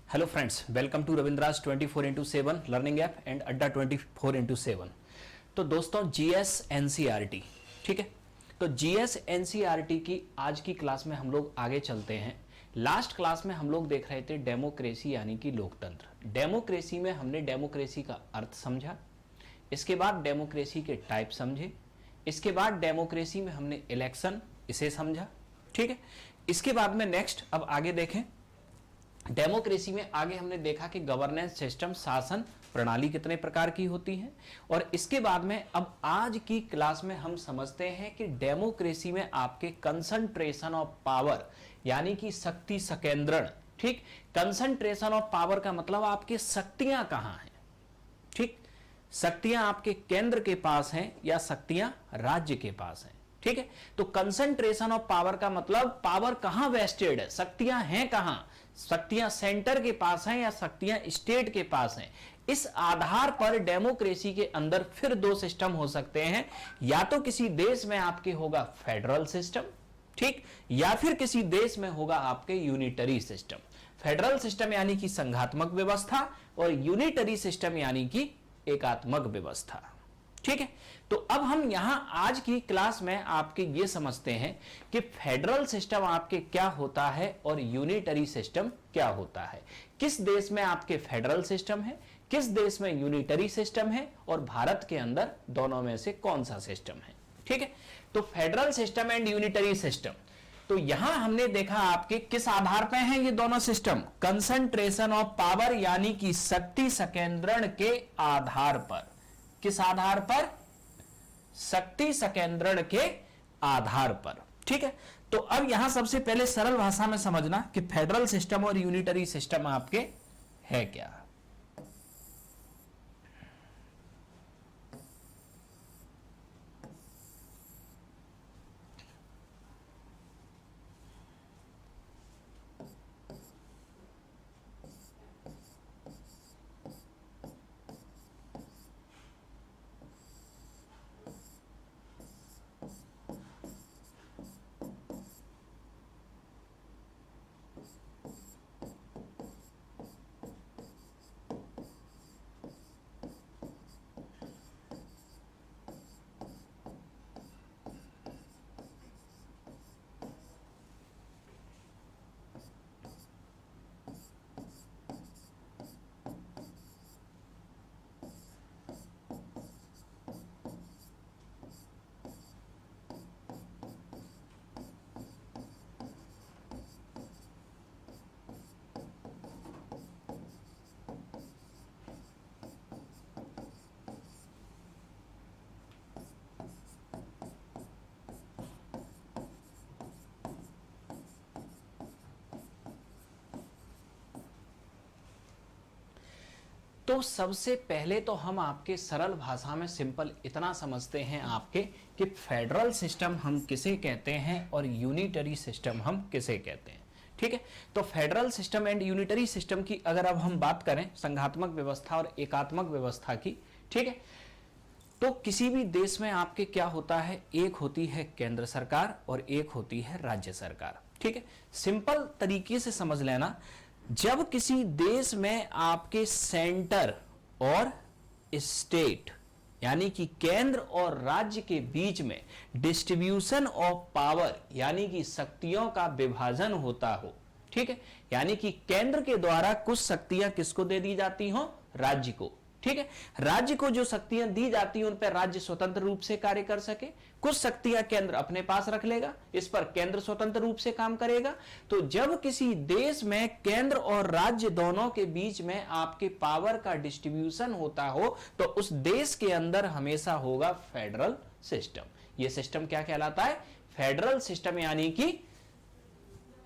Hello friends, welcome to Ravindra's 24x7 learning app and Adda 24x7। तो दोस्तों GS NCERT, ठीक है। तो जीएस एनसीईआरटी की आज की क्लास में हम लोग आगे चलते हैं। लास्ट क्लास में हम लोग देख रहे थे डेमोक्रेसी यानी कि लोकतंत्र। डेमोक्रेसी में हमने डेमोक्रेसी का अर्थ समझा, इसके बाद डेमोक्रेसी के टाइप समझे, इसके बाद डेमोक्रेसी में हमने इलेक्शन इसे समझा, ठीक है। इसके बाद में नेक्स्ट अब आगे देखें, डेमोक्रेसी में आगे हमने देखा कि गवर्नेंस सिस्टम, शासन प्रणाली कितने प्रकार की होती है। और इसके बाद में अब आज की क्लास में हम समझते हैं कि डेमोक्रेसी में आपके कंसंट्रेशन ऑफ पावर यानी कि शक्ति संकेंद्रण, ठीक। कंसंट्रेशन ऑफ पावर का मतलब आपके शक्तियां कहां हैं, ठीक। शक्तियां आपके केंद्र के पास हैं या शक्तियां राज्य के पास हैं, ठीक है। तो कंसंट्रेशन ऑफ पावर का मतलब पावर कहां वेस्टेड है, शक्तियां हैं कहां, शक्तियां सेंटर के पास हैं या शक्तियां स्टेट के पास हैं। इस आधार पर डेमोक्रेसी के अंदर फिर दो सिस्टम हो सकते हैं, या तो किसी देश में आपके होगा फेडरल सिस्टम, ठीक, या फिर किसी देश में होगा आपके यूनिटरी सिस्टम। फेडरल सिस्टम यानी कि संघात्मक व्यवस्था और यूनिटरी सिस्टम यानी कि एकात्मक व्यवस्था, ठीक है। तो अब हम यहां आज की क्लास में आपके ये समझते हैं कि फेडरल सिस्टम आपके क्या होता है और यूनिटरी सिस्टम क्या होता है। किस देश में आपके फेडरल सिस्टम है, किस देश में यूनिटरी सिस्टम है, और भारत के अंदर दोनों में से कौन सा सिस्टम है, ठीक है। तो federal system and unitary system, तो यहां हमने देखा आपके किस आधार पर हैं ये दोनों सिस्टम, कंसंट्रेशन ऑफ पावर यानी कि शक्ति संकेंद्रण के आधार पर। किस आधार पर? शक्ति संकेंद्रण के आधार पर, ठीक है। तो अब यहां सबसे पहले सरल भाषा में समझना कि फेडरल सिस्टम और यूनिटरी सिस्टम आपके है क्या। तो सबसे पहले तो हम आपके सरल भाषा में सिंपल इतना समझते हैं आपके कि फेडरल सिस्टम हम किसे कहते हैं और यूनिटरी सिस्टम हम किसे कहते हैं, ठीक है। तो federal system and unitary system की अगर अब हम बात करें, संघात्मक व्यवस्था और एकात्मक व्यवस्था की, ठीक है। तो किसी भी देश में आपके क्या होता है, एक होती है केंद्र सरकार और एक होती है राज्य सरकार, ठीक है। सिंपल तरीके से समझ लेना, जब किसी देश में आपके सेंटर और स्टेट यानी कि केंद्र और राज्य के बीच में डिस्ट्रीब्यूशन ऑफ पावर यानी कि शक्तियों का विभाजन होता हो, ठीक है। यानी कि केंद्र के द्वारा कुछ शक्तियां किसको दे दी जाती हो, राज्य को, ठीक है। राज्य को जो शक्तियां दी जाती हैं उन पर राज्य स्वतंत्र रूप से कार्य कर सके, कुछ शक्तियां केंद्र अपने पास रख लेगा, इस पर केंद्र स्वतंत्र रूप से काम करेगा। तो जब किसी देश में केंद्र और राज्य दोनों के बीच में आपके पावर का डिस्ट्रीब्यूशन होता हो तो उस देश के अंदर हमेशा होगा फेडरल सिस्टम। यह सिस्टम क्या कहलाता है, फेडरल सिस्टम यानी कि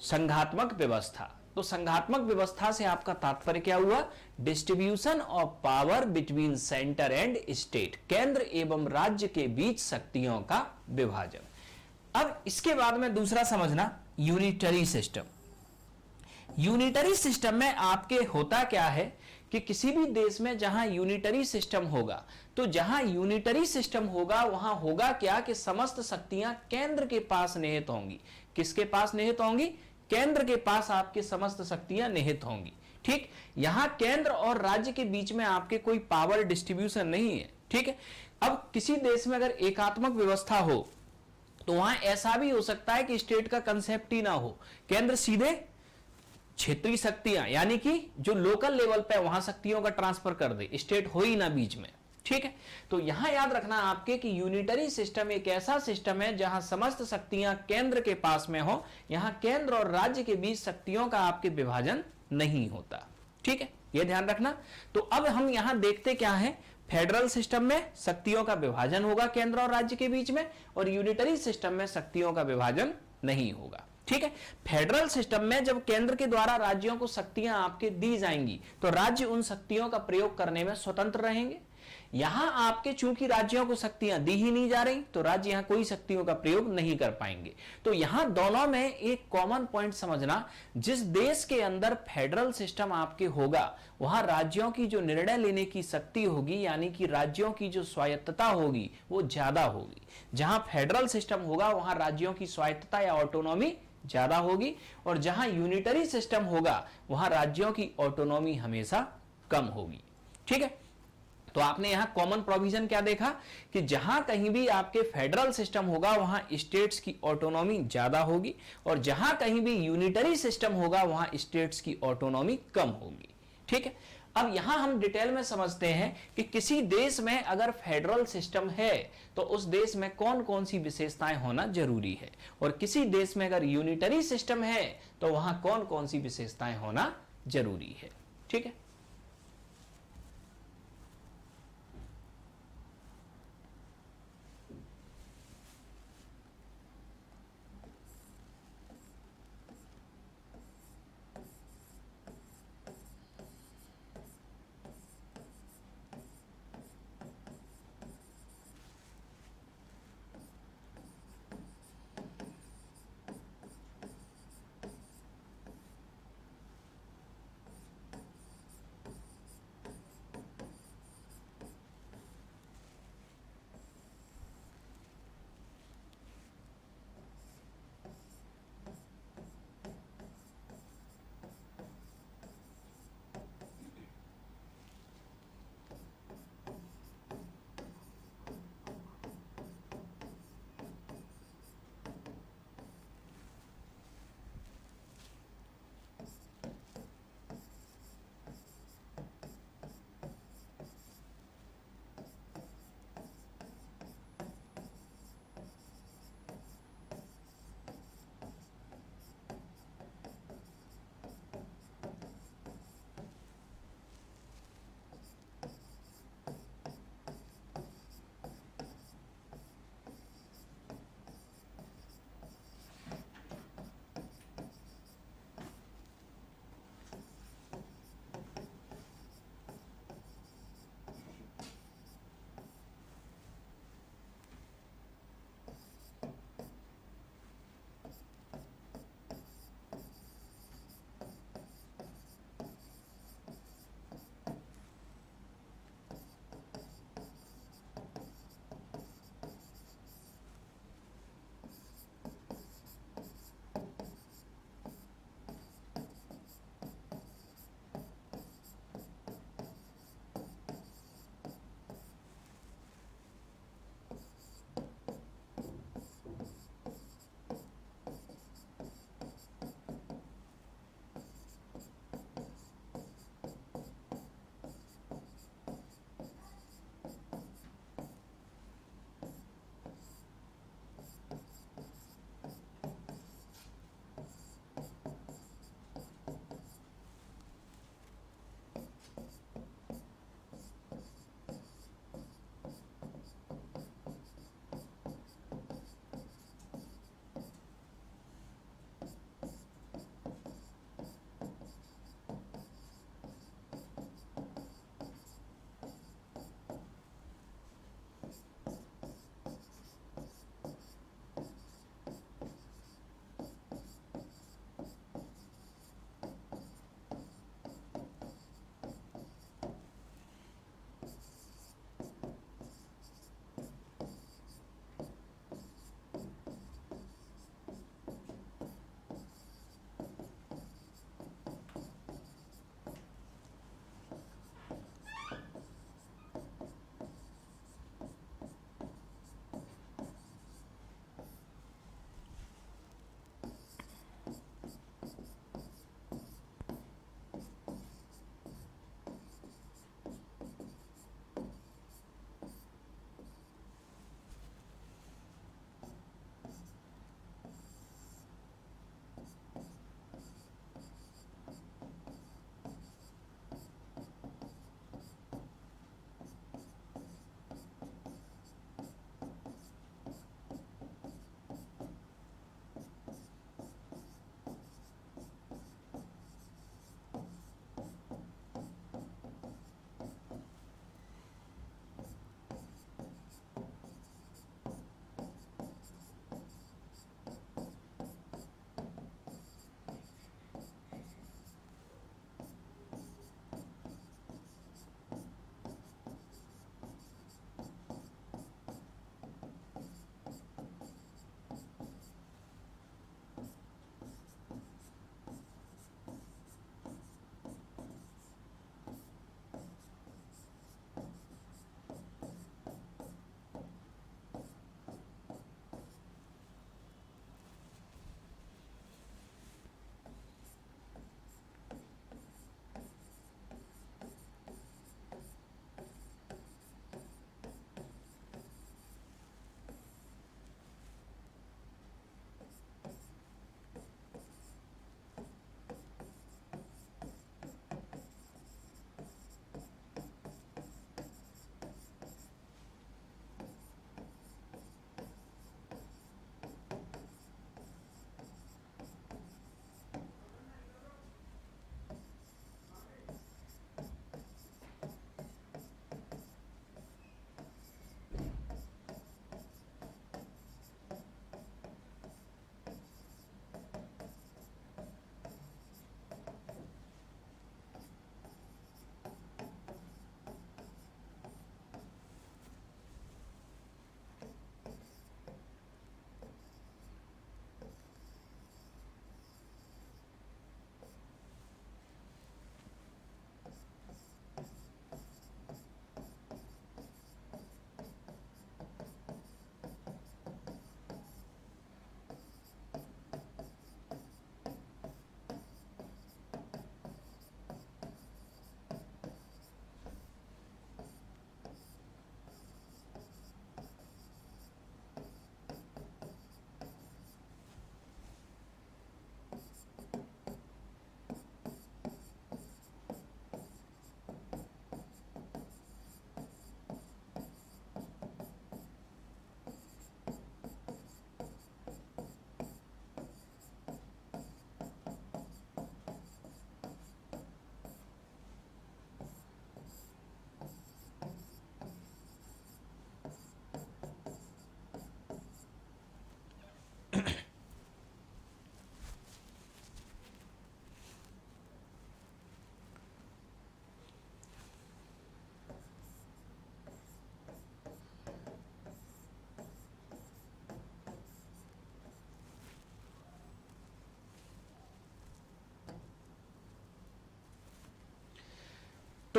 संघात्मक व्यवस्था। तो संघात्मक व्यवस्था से आपका तात्पर्य क्या हुआ, distribution of power between centre and state, केंद्र एवं राज्य के बीच शक्तियों का विभाजन। अब इसके बाद में दूसरा समझना यूनिटरी सिस्टम। यूनिटरी सिस्टम में आपके होता क्या है कि किसी भी देश में जहां यूनिटरी सिस्टम होगा, तो जहां यूनिटरी सिस्टम होगा वहां होगा क्या कि समस्त शक्तियां केंद्र के पास निहित होंगी। किसके पास निहित होंगी, केंद्र के पास आपकी समस्त शक्तियां निहित होंगी, ठीक, यहां केंद्र और राज्य के बीच में आपके कोई पावर डिस्ट्रीब्यूशन नहीं है। ठीक है, अब किसी देश में अगर एकात्मक व्यवस्था हो तो वहां ऐसा भी हो सकता है कि स्टेट का कंसेप्ट ही ना हो, केंद्र सीधे क्षेत्रीय शक्तियां यानी कि जो लोकल लेवल पे वहां शक्तियों का ट्रांसफर कर दे, स्टेट हो ही ना बीच में। ठीक है, तो यहां याद रखना आपके कि यूनिटरी सिस्टम एक ऐसा सिस्टम है जहां समस्त शक्तियां केंद्र के पास में हो, यहां केंद्र और राज्य के बीच शक्तियों का आपके विभाजन नहीं होता। ठीक है, यह ध्यान रखना। तो अब हम यहां देखते क्या है, फेडरल सिस्टम में शक्तियों का विभाजन होगा केंद्र और राज्य के बीच में, और यूनिटरी सिस्टम में शक्तियों का विभाजन नहीं होगा। ठीक है, फेडरल सिस्टम में जब केंद्र के द्वारा राज्यों को शक्तियां आपके दी जाएंगी तो राज्य उन शक्तियों का प्रयोग करने में स्वतंत्र रहेंगे। यहां आपके चूंकि राज्यों को शक्तियां दी ही नहीं जा रही तो राज्य यहां कोई शक्तियों का प्रयोग नहीं कर पाएंगे। तो यहां दोनों में एक कॉमन पॉइंट समझना, जिस देश के अंदर फेडरल सिस्टम आपके होगा वहां राज्यों की जो निर्णय लेने की शक्ति होगी यानी कि राज्यों की जो स्वायत्तता होगी वो ज्यादा होगी। जहां फेडरल सिस्टम होगा वहां राज्यों की स्वायत्तता या ऑटोनॉमी ज्यादा होगी, और जहां यूनिटरी सिस्टम होगा वहां राज्यों की ऑटोनॉमी हमेशा कम होगी। ठीक है, तो आपने यहां कॉमन प्रोविजन क्या देखा कि जहां कहीं भी आपके फेडरल सिस्टम होगा वहां स्टेट्स की ऑटोनॉमी ज्यादा होगी, और जहां कहीं भी यूनिटरी सिस्टम होगा वहां स्टेट्स की ऑटोनॉमी कम होगी। ठीक है, अब यहां हम डिटेल में समझते हैं कि किसी देश में अगर फेडरल सिस्टम है तो उस देश में कौन कौन सी विशेषताएं होना जरूरी है, और किसी देश में अगर यूनिटरी सिस्टम है तो वहां कौन कौन सी विशेषताएं होना जरूरी है। ठीक है,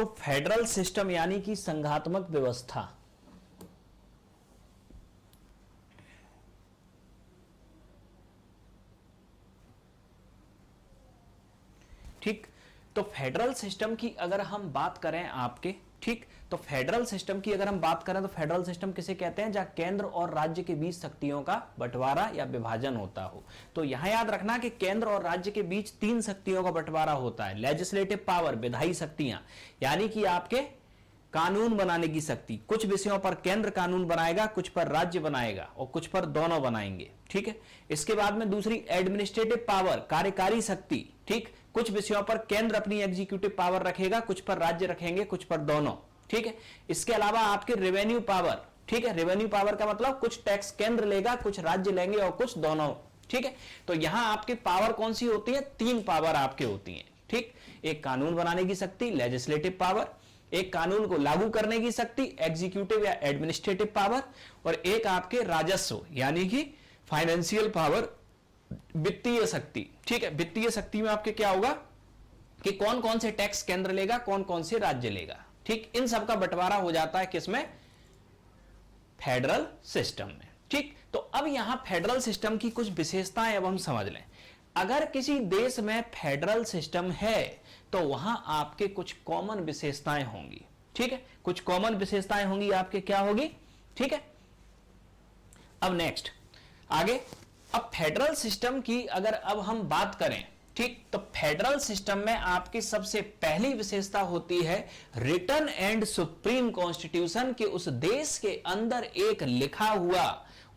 तो फेडरल सिस्टम यानी कि संघात्मक व्यवस्था, ठीक। तो फेडरल सिस्टम की अगर हम बात करें आपके, ठीक, तो फेडरल सिस्टम की अगर हम बात करें तो फेडरल सिस्टम किसे कहते हैं, जहां केंद्र और राज्य के बीच शक्तियों का बंटवारा या विभाजन होता हो। तो यहां याद रखना कि केंद्र और राज्य के बीच 3 शक्तियों का बंटवारा होता है। लेजिस्लेटिव पावर, विधायी शक्तियां, यानी कि आपके कानून बनाने की शक्ति, कुछ विषयों पर केंद्र कानून बनाएगा, कुछ पर राज्य बनाएगा और कुछ पर दोनों बनाएंगे, ठीक है। इसके बाद में दूसरी एडमिनिस्ट्रेटिव पावर, कार्यकारी शक्ति, ठीक, कुछ विषयों पर केंद्र अपनी एग्जीक्यूटिव पावर रखेगा, कुछ पर राज्य रखेंगे, कुछ पर दोनों, ठीक है। इसके अलावा आपके रेवेन्यू पावर, ठीक है, रेवेन्यू पावर का मतलब कुछ टैक्स केंद्र लेगा, कुछ राज्य लेंगे और कुछ दोनों, ठीक है। तो यहां आपकी पावर कौन सी होती है, 3 पावर आपके होती हैं, ठीक। एक कानून बनाने की शक्ति, लेजिस्लेटिव पावर, एक कानून को लागू करने की शक्ति, एग्जीक्यूटिव या एडमिनिस्ट्रेटिव पावर, और एक आपके राजस्व यानी कि फाइनेंशियल पावर, वित्तीय शक्ति, ठीक है। वित्तीय शक्ति में आपके क्या होगा कि कौन कौन से टैक्स केंद्र लेगा, कौन कौन से राज्य लेगा, ठीक। इन सब का बंटवारा हो जाता है किसमें, फेडरल सिस्टम में, ठीक। तो अब यहां फेडरल सिस्टम की कुछ विशेषताएं अब हम समझ लें। अगर किसी देश में फेडरल सिस्टम है तो वहां आपके कुछ कॉमन विशेषताएं होंगी, ठीक है, कुछ कॉमन विशेषताएं होंगी आपके, क्या होगी, ठीक है। अब नेक्स्ट आगे, अब फेडरल सिस्टम की अगर अब हम बात करें, ठीक, तो फेडरल सिस्टम में आपकी सबसे पहली विशेषता होती है रिटन एंड सुप्रीम कॉन्स्टिट्यूशन, के उस देश के अंदर एक लिखा हुआ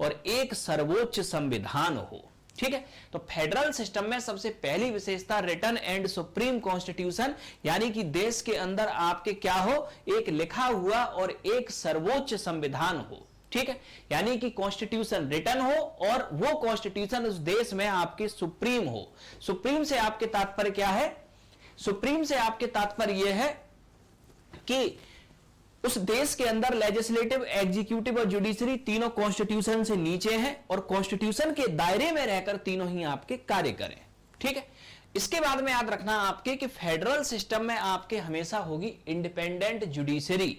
और एक सर्वोच्च संविधान हो, ठीक है। तो फेडरल सिस्टम में सबसे पहली विशेषता रिटन एंड सुप्रीम कॉन्स्टिट्यूशन, यानी कि देश के अंदर आपके क्या हो, एक लिखा हुआ और एक सर्वोच्च संविधान हो, ठीक है। यानी कि कॉन्स्टिट्यूशन रिटन हो और वो कॉन्स्टिट्यूशन उस देश में आपके सुप्रीम हो। सुप्रीम से आपके तात्पर्य क्या है, सुप्रीम से आपके तात्पर्य यह है कि उस देश के अंदर लेजिस्लेटिव, एग्जीक्यूटिव और जुडिशरी तीनों कॉन्स्टिट्यूशन से नीचे हैं और कॉन्स्टिट्यूशन के दायरे में रहकर तीनों ही आपके कार्य करें, ठीक है। इसके बाद में याद रखना आपके कि फेडरल सिस्टम में आपके हमेशा होगी इंडिपेंडेंट जुडिशरी।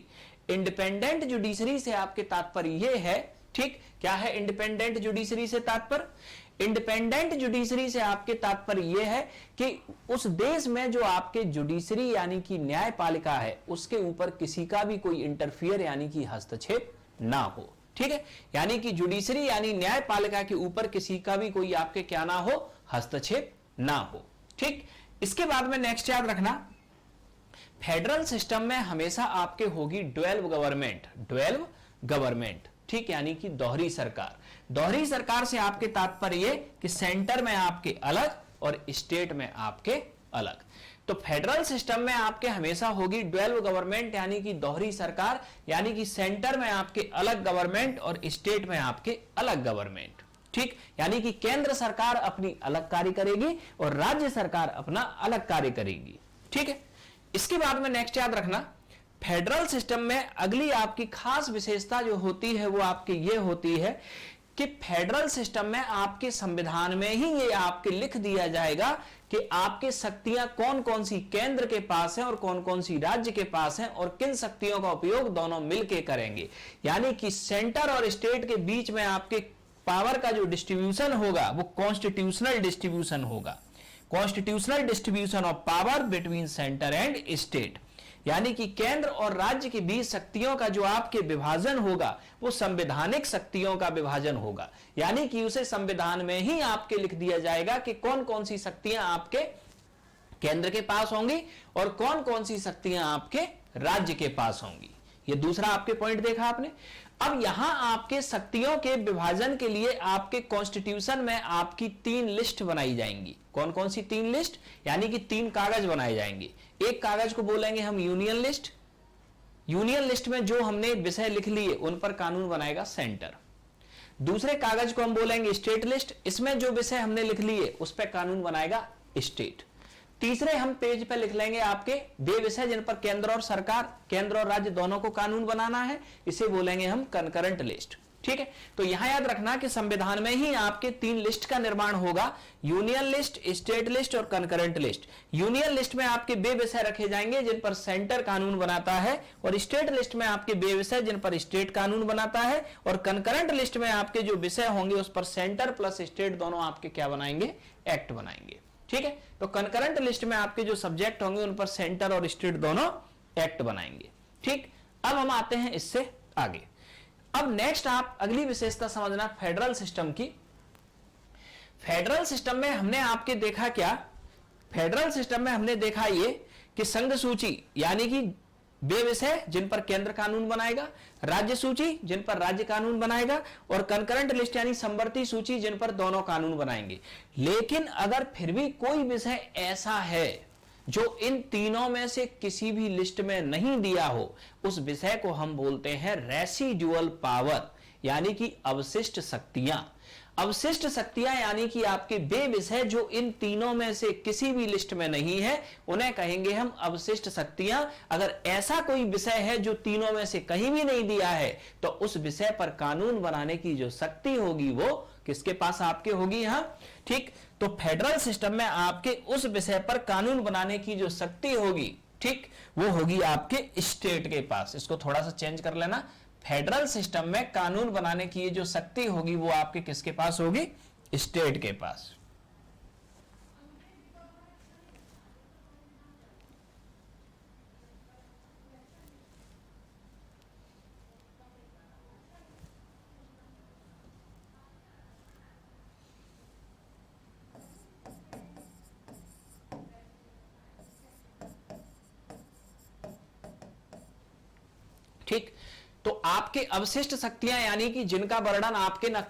इंडिपेंडेंट जुडिशरी से आपके तात्पर्य यह है, ठीक, क्या है इंडिपेंडेंट जुडिशरी से तात्पर्य, इंडिपेंडेंट जुडिशरी से आपके तात्पर्य यह है कि उस देश में जो आपके जुडिशरी यानी कि न्यायपालिका है उसके ऊपर किसी का भी कोई इंटरफियर यानी कि हस्तक्षेप ना हो, ठीक है। यानी कि जुडिशरी यानी न्यायपालिका के ऊपर किसी का भी कोई आपके क्या ना हो, हस्तक्षेप ना हो, ठीक। इसके बाद में नेक्स्ट याद रखना, फेडरल सिस्टम में हमेशा आपके होगी 12 गवर्नमेंट, 12 गवर्नमेंट, ठीक, यानी कि दोहरी सरकार। दोहरी सरकार से आपके तात्पर्य कि सेंटर में आपके अलग और स्टेट में आपके अलग। तो फेडरल सिस्टम में आपके हमेशा होगी 12 गवर्नमेंट यानी कि दोहरी सरकार, यानी कि सेंटर में आपके अलग गवर्नमेंट और स्टेट में आपके अलग गवर्नमेंट, ठीक। यानी कि केंद्र सरकार अपनी अलग कार्य करेगी और राज्य सरकार अपना अलग कार्य करेगी, ठीक है। इसके बाद में नेक्स्ट याद रखना, फेडरल सिस्टम में अगली आपकी खास विशेषता जो होती है वो आपकी ये होती है कि फेडरल सिस्टम में आपके संविधान में ही ये आपके लिख दिया जाएगा कि आपके शक्तियां कौन कौन सी केंद्र के पास हैं और कौन कौन सी राज्य के पास हैं और किन शक्तियों का उपयोग दोनों मिलकर करेंगे। यानी कि सेंटर और स्टेट के बीच में आपके पावर का जो डिस्ट्रीब्यूशन होगा वो कॉन्स्टिट्यूशनल डिस्ट्रीब्यूशन होगा, constitutional distribution of power between centre and state. यानी कि केंद्र और राज्य के बीच शक्तियों का जो आपके विभाजन होगा वो संवैधानिक शक्तियों का विभाजन होगा। यानी कि उसे संविधान में ही आपके लिख दिया जाएगा कि कौन कौन सी शक्तियां आपके केंद्र के पास होंगी और कौन कौन सी शक्तियां आपके राज्य के पास होंगी। ये दूसरा आपके पॉइंट देखा आपने। अब यहां आपके शक्तियों के विभाजन के लिए आपके कॉन्स्टिट्यूशन में आपकी 3 लिस्ट बनाई जाएंगी। कौन कौन सी 3 लिस्ट, यानी कि 3 कागज बनाए जाएंगे। एक कागज को बोलेंगे हम यूनियन लिस्ट। यूनियन लिस्ट में जो हमने विषय लिख लिए उन पर कानून बनाएगा सेंटर। दूसरे कागज को हम बोलेंगे स्टेट लिस्ट, इसमें जो विषय हमने लिख लिए उस पर कानून बनाएगा स्टेट। तीसरे हम पेज पे लिख लेंगे आपके वे विषय जिन पर केंद्र और सरकार, केंद्र और राज्य दोनों को कानून बनाना है, इसे बोलेंगे हम कंकरेंट लिस्ट, ठीक है, तो यहां याद रखना कि संविधान में ही आपके 3 लिस्ट का निर्माण होगा, यूनियन लिस्ट, स्टेट लिस्ट और कंकरेंट लिस्ट। यूनियन लिस्ट में आपके वे विषय रखे जाएंगे जिन पर सेंटर कानून बनाता है, और स्टेट लिस्ट में आपके वे विषय जिन पर स्टेट कानून बनाता है, और कंकरेंट लिस्ट में आपके जो विषय होंगे उस पर सेंटर प्लस स्टेट दोनों आपके क्या बनाएंगे, एक्ट बनाएंगे। ठीक है, तो कंकरेंट लिस्ट में आपके जो सब्जेक्ट होंगे उन पर सेंटर और स्टेट दोनों एक्ट बनाएंगे। ठीक, अब हम आते हैं इससे आगे। अब नेक्स्ट आप अगली विशेषता समझना फेडरल सिस्टम की। फेडरल सिस्टम में हमने आपके देखा क्या, फेडरल सिस्टम में हमने देखा ये कि संघ सूची यानी कि वे विषय जिन पर केंद्र कानून बनाएगा, राज्य सूची जिन पर राज्य कानून बनाएगा, और कंकरेंट लिस्ट यानी समवर्ती सूची जिन पर दोनों कानून बनाएंगे। लेकिन अगर फिर भी कोई विषय ऐसा है जो इन तीनों में से किसी भी लिस्ट में नहीं दिया हो, उस विषय को हम बोलते हैं रेसिडुअल पावर यानी कि अवशिष्ट शक्तियां। अवशिष्ट शक्तियां यानी कि आपके वे विषय जो इन तीनों में से किसी भी लिस्ट में नहीं है उन्हें कहेंगे हम अवशिष्ट शक्तियां। अगर ऐसा कोई विषय है जो तीनों में से कहीं भी नहीं दिया है तो उस विषय पर कानून बनाने की जो शक्ति होगी वो किसके पास आपके होगी यहां। ठीक, तो फेडरल सिस्टम में आपके उस विषय पर कानून बनाने की जो शक्ति होगी, ठीक, वो होगी आपके स्टेट के पास। इसको थोड़ा सा चेंज कर लेना, फेडरल सिस्टम में कानून बनाने की जो शक्ति होगी वो आपके किसके पास होगी, स्टेट के पास। ठीक, तो आपके अवशिष्ट शक्तियां यानी कि जिनका वर्णन आपके ना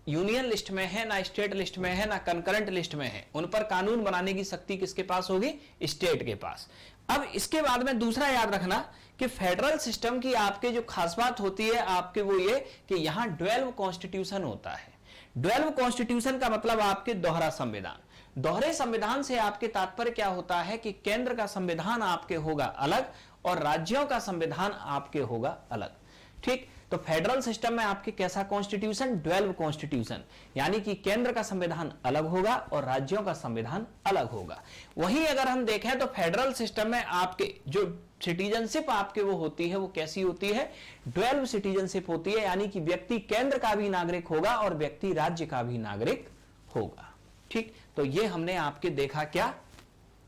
यूनियन लिस्ट में है, ना स्टेट लिस्ट में है, ना कंकरेंट लिस्ट में है, उन पर कानून बनाने की शक्ति किसके पास होगी, स्टेट के पास। अब इसके बाद में दूसरा याद रखना कि फेडरल सिस्टम की आपके जो खास बात होती है आपके वो ये कि यहां 12 कॉन्स्टिट्यूशन होता है। 12 कॉन्स्टिट्यूशन का मतलब आपके दोहरा संविधान। दोहरे संविधान से आपके तात्पर्य क्या होता है कि केंद्र का संविधान आपके होगा अलग और राज्यों का संविधान आपके होगा अलग। ठीक, तो फेडरल सिस्टम में आपके कैसा कॉन्स्टिट्यूशन, 12 कॉन्स्टिट्यूशन, यानी कि केंद्र का संविधान अलग होगा और राज्यों का संविधान अलग होगा। वहीं अगर हम देखें तो फेडरल सिस्टम में आपके जो सिटीजनशिप आपके वो होती है वो कैसी होती है, 12 सिटीजनशिप होती है, यानी कि व्यक्ति केंद्र का भी नागरिक होगा और व्यक्ति राज्य का भी नागरिक होगा। ठीक, तो ये हमने आपके देखा क्या,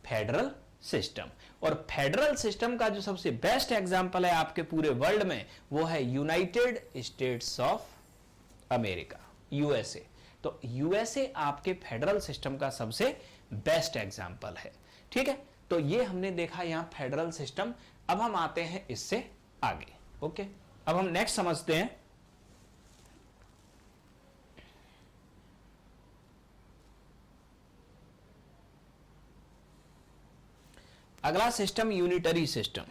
फेडरल सिस्टम। और फेडरल सिस्टम का जो सबसे बेस्ट एग्जांपल है आपके पूरे वर्ल्ड में वो है United states of America, USA. तो यूएसए आपके फेडरल सिस्टम का सबसे बेस्ट एग्जांपल है। ठीक है, तो ये हमने देखा यहां फेडरल सिस्टम। अब हम आते हैं इससे आगे। ओके, अब हम नेक्स्ट समझते हैं अगला सिस्टम, यूनिटरी सिस्टम।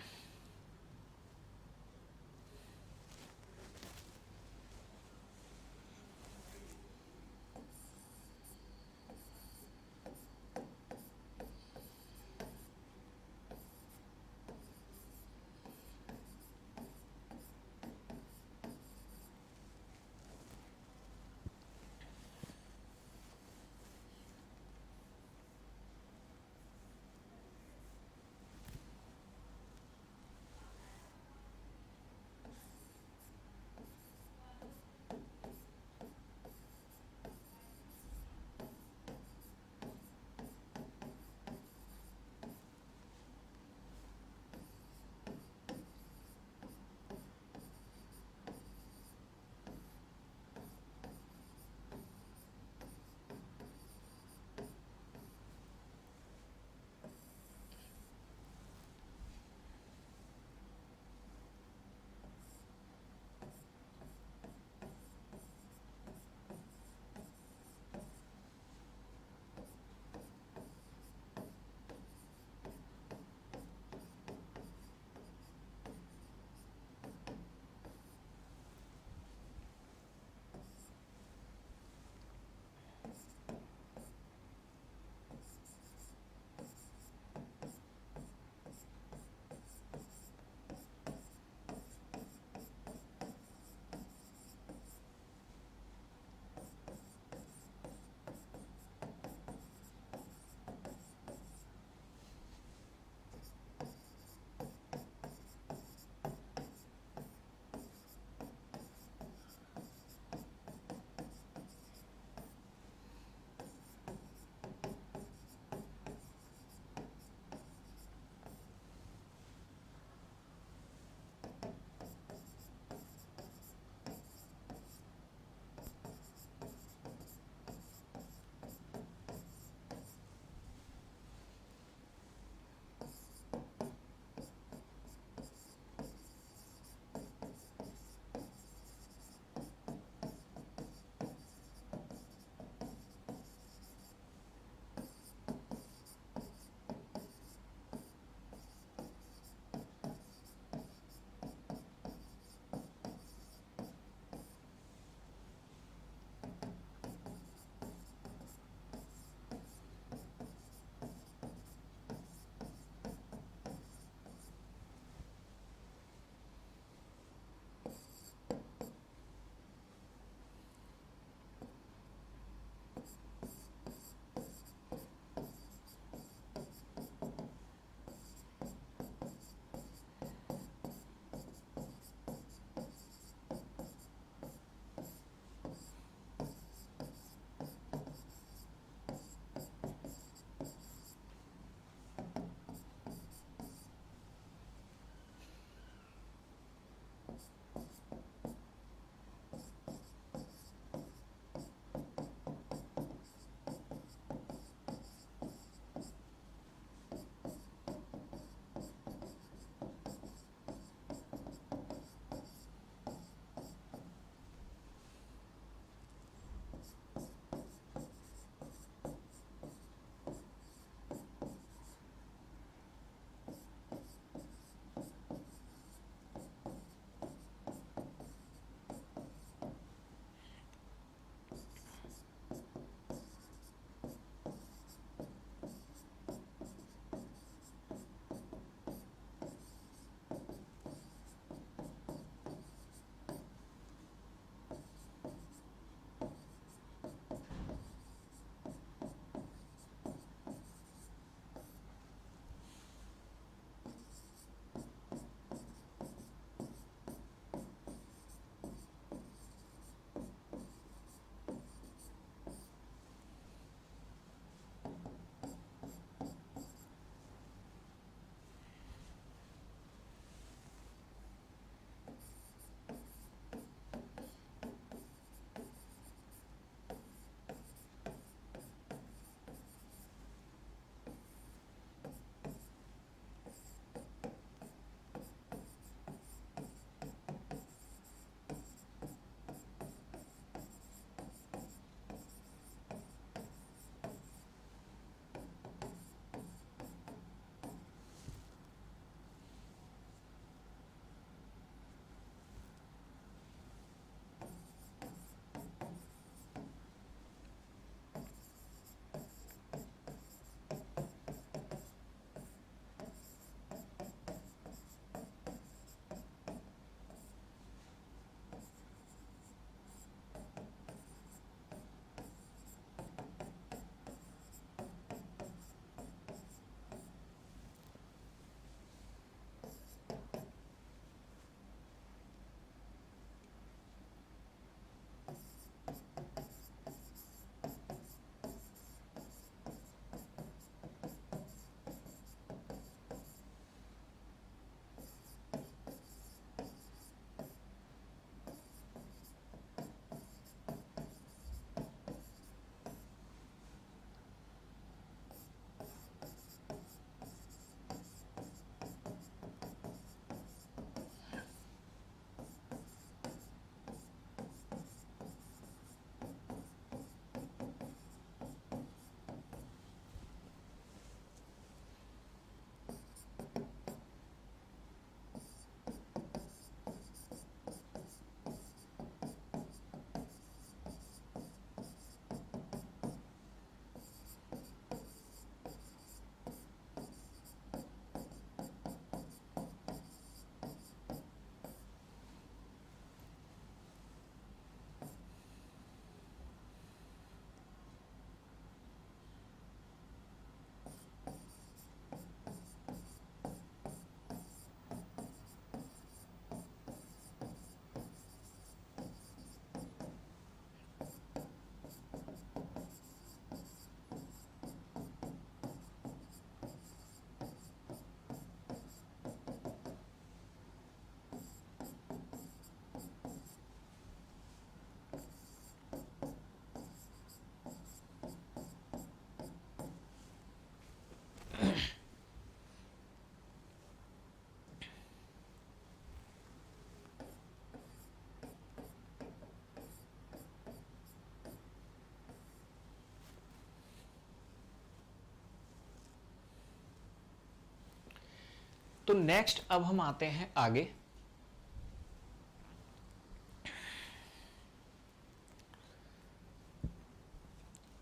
तो नेक्स्ट अब हम आते हैं आगे,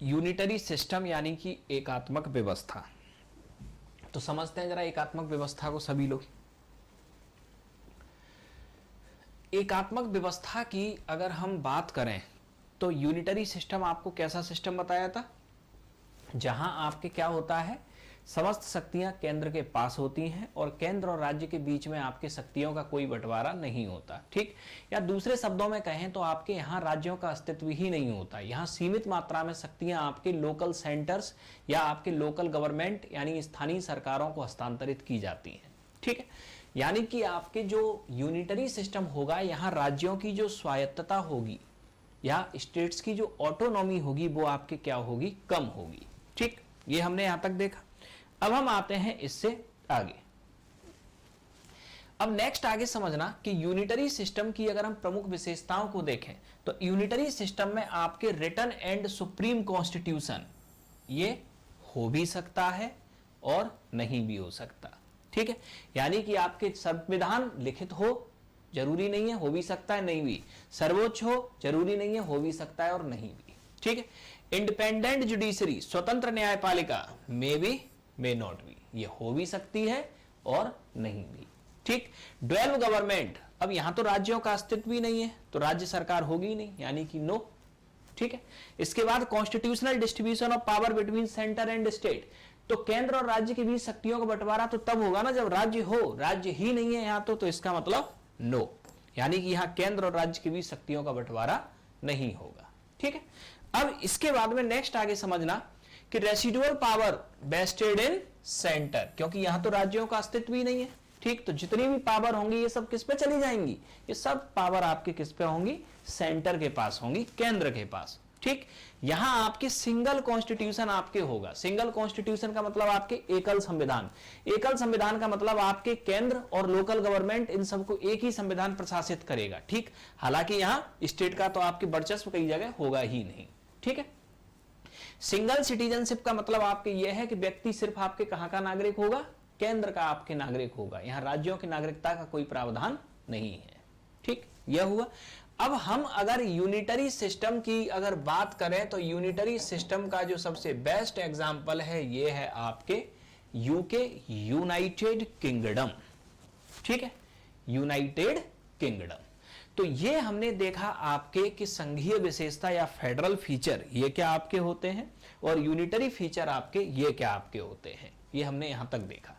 यूनिटरी सिस्टम यानी कि एकात्मक व्यवस्था। तो समझते हैं जरा एकात्मक व्यवस्था को सभी लोग। एकात्मक व्यवस्था की अगर हम बात करें तो यूनिटरी सिस्टम आपको कैसा सिस्टम बताया था, जहां आपके क्या होता है, समस्त शक्तियां केंद्र के पास होती हैं और केंद्र और राज्य के बीच में आपके शक्तियों का कोई बंटवारा नहीं होता। ठीक, या दूसरे शब्दों में कहें तो आपके यहाँ राज्यों का अस्तित्व ही नहीं होता। यहाँ सीमित मात्रा में शक्तियां आपके लोकल सेंटर्स या आपके लोकल गवर्नमेंट यानी स्थानीय सरकारों को हस्तांतरित की जाती हैं। ठीक है, यानी कि आपके जो यूनिटरी सिस्टम होगा, यहाँ राज्यों की जो स्वायत्तता होगी या स्टेट्स की जो ऑटोनॉमी होगी वो आपके क्या होगी, कम होगी। ठीक, ये हमने यहां तक देखा। अब हम आते हैं इससे आगे। अब नेक्स्ट आगे समझना कि यूनिटरी सिस्टम की अगर हम प्रमुख विशेषताओं को देखें तो यूनिटरी सिस्टम में आपके रिटन एंड सुप्रीम कॉन्स्टिट्यूशन ये हो भी सकता है और नहीं भी हो सकता। ठीक है, यानी कि आपके संविधान लिखित हो, जरूरी नहीं है, हो भी सकता है, नहीं भी। सर्वोच्च हो, जरूरी नहीं है, हो भी सकता है और नहीं भी। ठीक है, इंडिपेंडेंट जुडिशरी, स्वतंत्र न्यायपालिका, may be may not be, ये हो भी सकती है और नहीं भी। ठीक, ड्वेल्व गवर्नमेंट, अब यहां तो राज्यों का अस्तित्व भी नहीं है तो राज्य सरकार होगी ही नहीं, यानी कि नो। ठीक है, इसके बाद constitutional distribution of power between centre and state, तो केंद्र और राज्य के बीच शक्तियों का बंटवारा तो तब होगा ना जब राज्य हो, राज्य ही नहीं है यहां तो इसका मतलब नो, यानी कि यहां केंद्र और राज्य के बीच शक्तियों का बंटवारा नहीं होगा। ठीक है, अब इसके बाद में नेक्स्ट आगे समझना कि रेसिडुअल पावर वेस्टेड इन सेंटर, क्योंकि यहां तो राज्यों का अस्तित्व ही नहीं है। ठीक, तो जितनी भी पावर होंगी ये सब किस पे चली जाएंगी, ये सब पावर आपके किस पे होंगी, सेंटर के पास होंगी, केंद्र के पास। ठीक, यहां आपके सिंगल कॉन्स्टिट्यूशन आपके होगा। सिंगल कॉन्स्टिट्यूशन का मतलब आपके एकल संविधान, एकल संविधान का मतलब आपके केंद्र और लोकल गवर्नमेंट इन सबको एक ही संविधान प्रशासित करेगा। ठीक, हालांकि यहां स्टेट का तो आपके वर्चस्व कई जगह होगा ही नहीं। ठीक है, सिंगल सिटीजनशिप का मतलब आपके यह है कि व्यक्ति सिर्फ आपके कहां का नागरिक होगा, केंद्र का आपके नागरिक होगा, यहां राज्यों की नागरिकता का कोई प्रावधान नहीं है। ठीक, यह हुआ। अब हम अगर यूनिटरी सिस्टम की अगर बात करें तो यूनिटरी सिस्टम का जो सबसे बेस्ट एग्जांपल है ये है आपके यूके, यूनाइटेड किंगडम। ठीक है, यूनाइटेड किंगडम। तो ये हमने देखा आपके कि संघीय विशेषता या फेडरल फीचर ये क्या आपके होते हैं और यूनिटरी फीचर आपके ये क्या आपके होते हैं, ये हमने यहां तक देखा।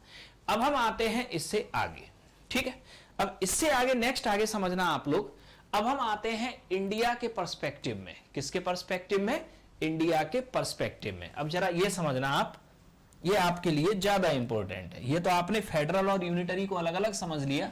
अब हम आते हैं इससे आगे। ठीक है, अब इससे आगे नेक्स्ट आगे समझना आप लोग। अब हम आते हैं इंडिया के पर्सपेक्टिव में। किसके पर्सपेक्टिव में, इंडिया के पर्सपेक्टिव में। अब जरा ये समझना आप, ये आपके लिए ज्यादा इंपॉर्टेंट है। ये तो आपने फेडरल और यूनिटरी को अलग अलग समझ लिया,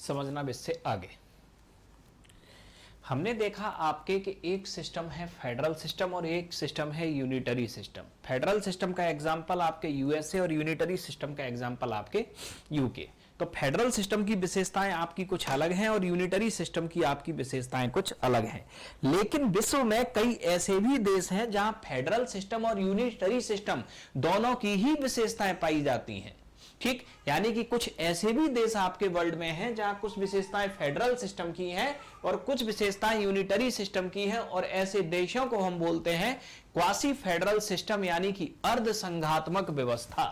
समझना अब इससे आगे। हमने देखा आपके कि एक सिस्टम है फेडरल सिस्टम और एक सिस्टम है यूनिटरी सिस्टम। फेडरल सिस्टम का एग्जांपल आपके यूएसए और यूनिटरी सिस्टम का एग्जांपल आपके यूके। तो फेडरल सिस्टम की विशेषताएं आपकी कुछ अलग हैं और यूनिटरी सिस्टम की आपकी विशेषताएं कुछ अलग हैं। लेकिन विश्व में कई ऐसे भी देश हैं जहां फेडरल सिस्टम और यूनिटरी सिस्टम दोनों की ही विशेषताएं पाई जाती हैं। ठीक, यानी कि कुछ ऐसे भी देश आपके वर्ल्ड में हैं जहां कुछ विशेषताएं फेडरल सिस्टम की हैं और कुछ विशेषताएं यूनिटरी सिस्टम की हैं, और ऐसे देशों को हम बोलते हैं क्वासी फेडरल सिस्टम, यानी कि अर्ध संघात्मक व्यवस्था,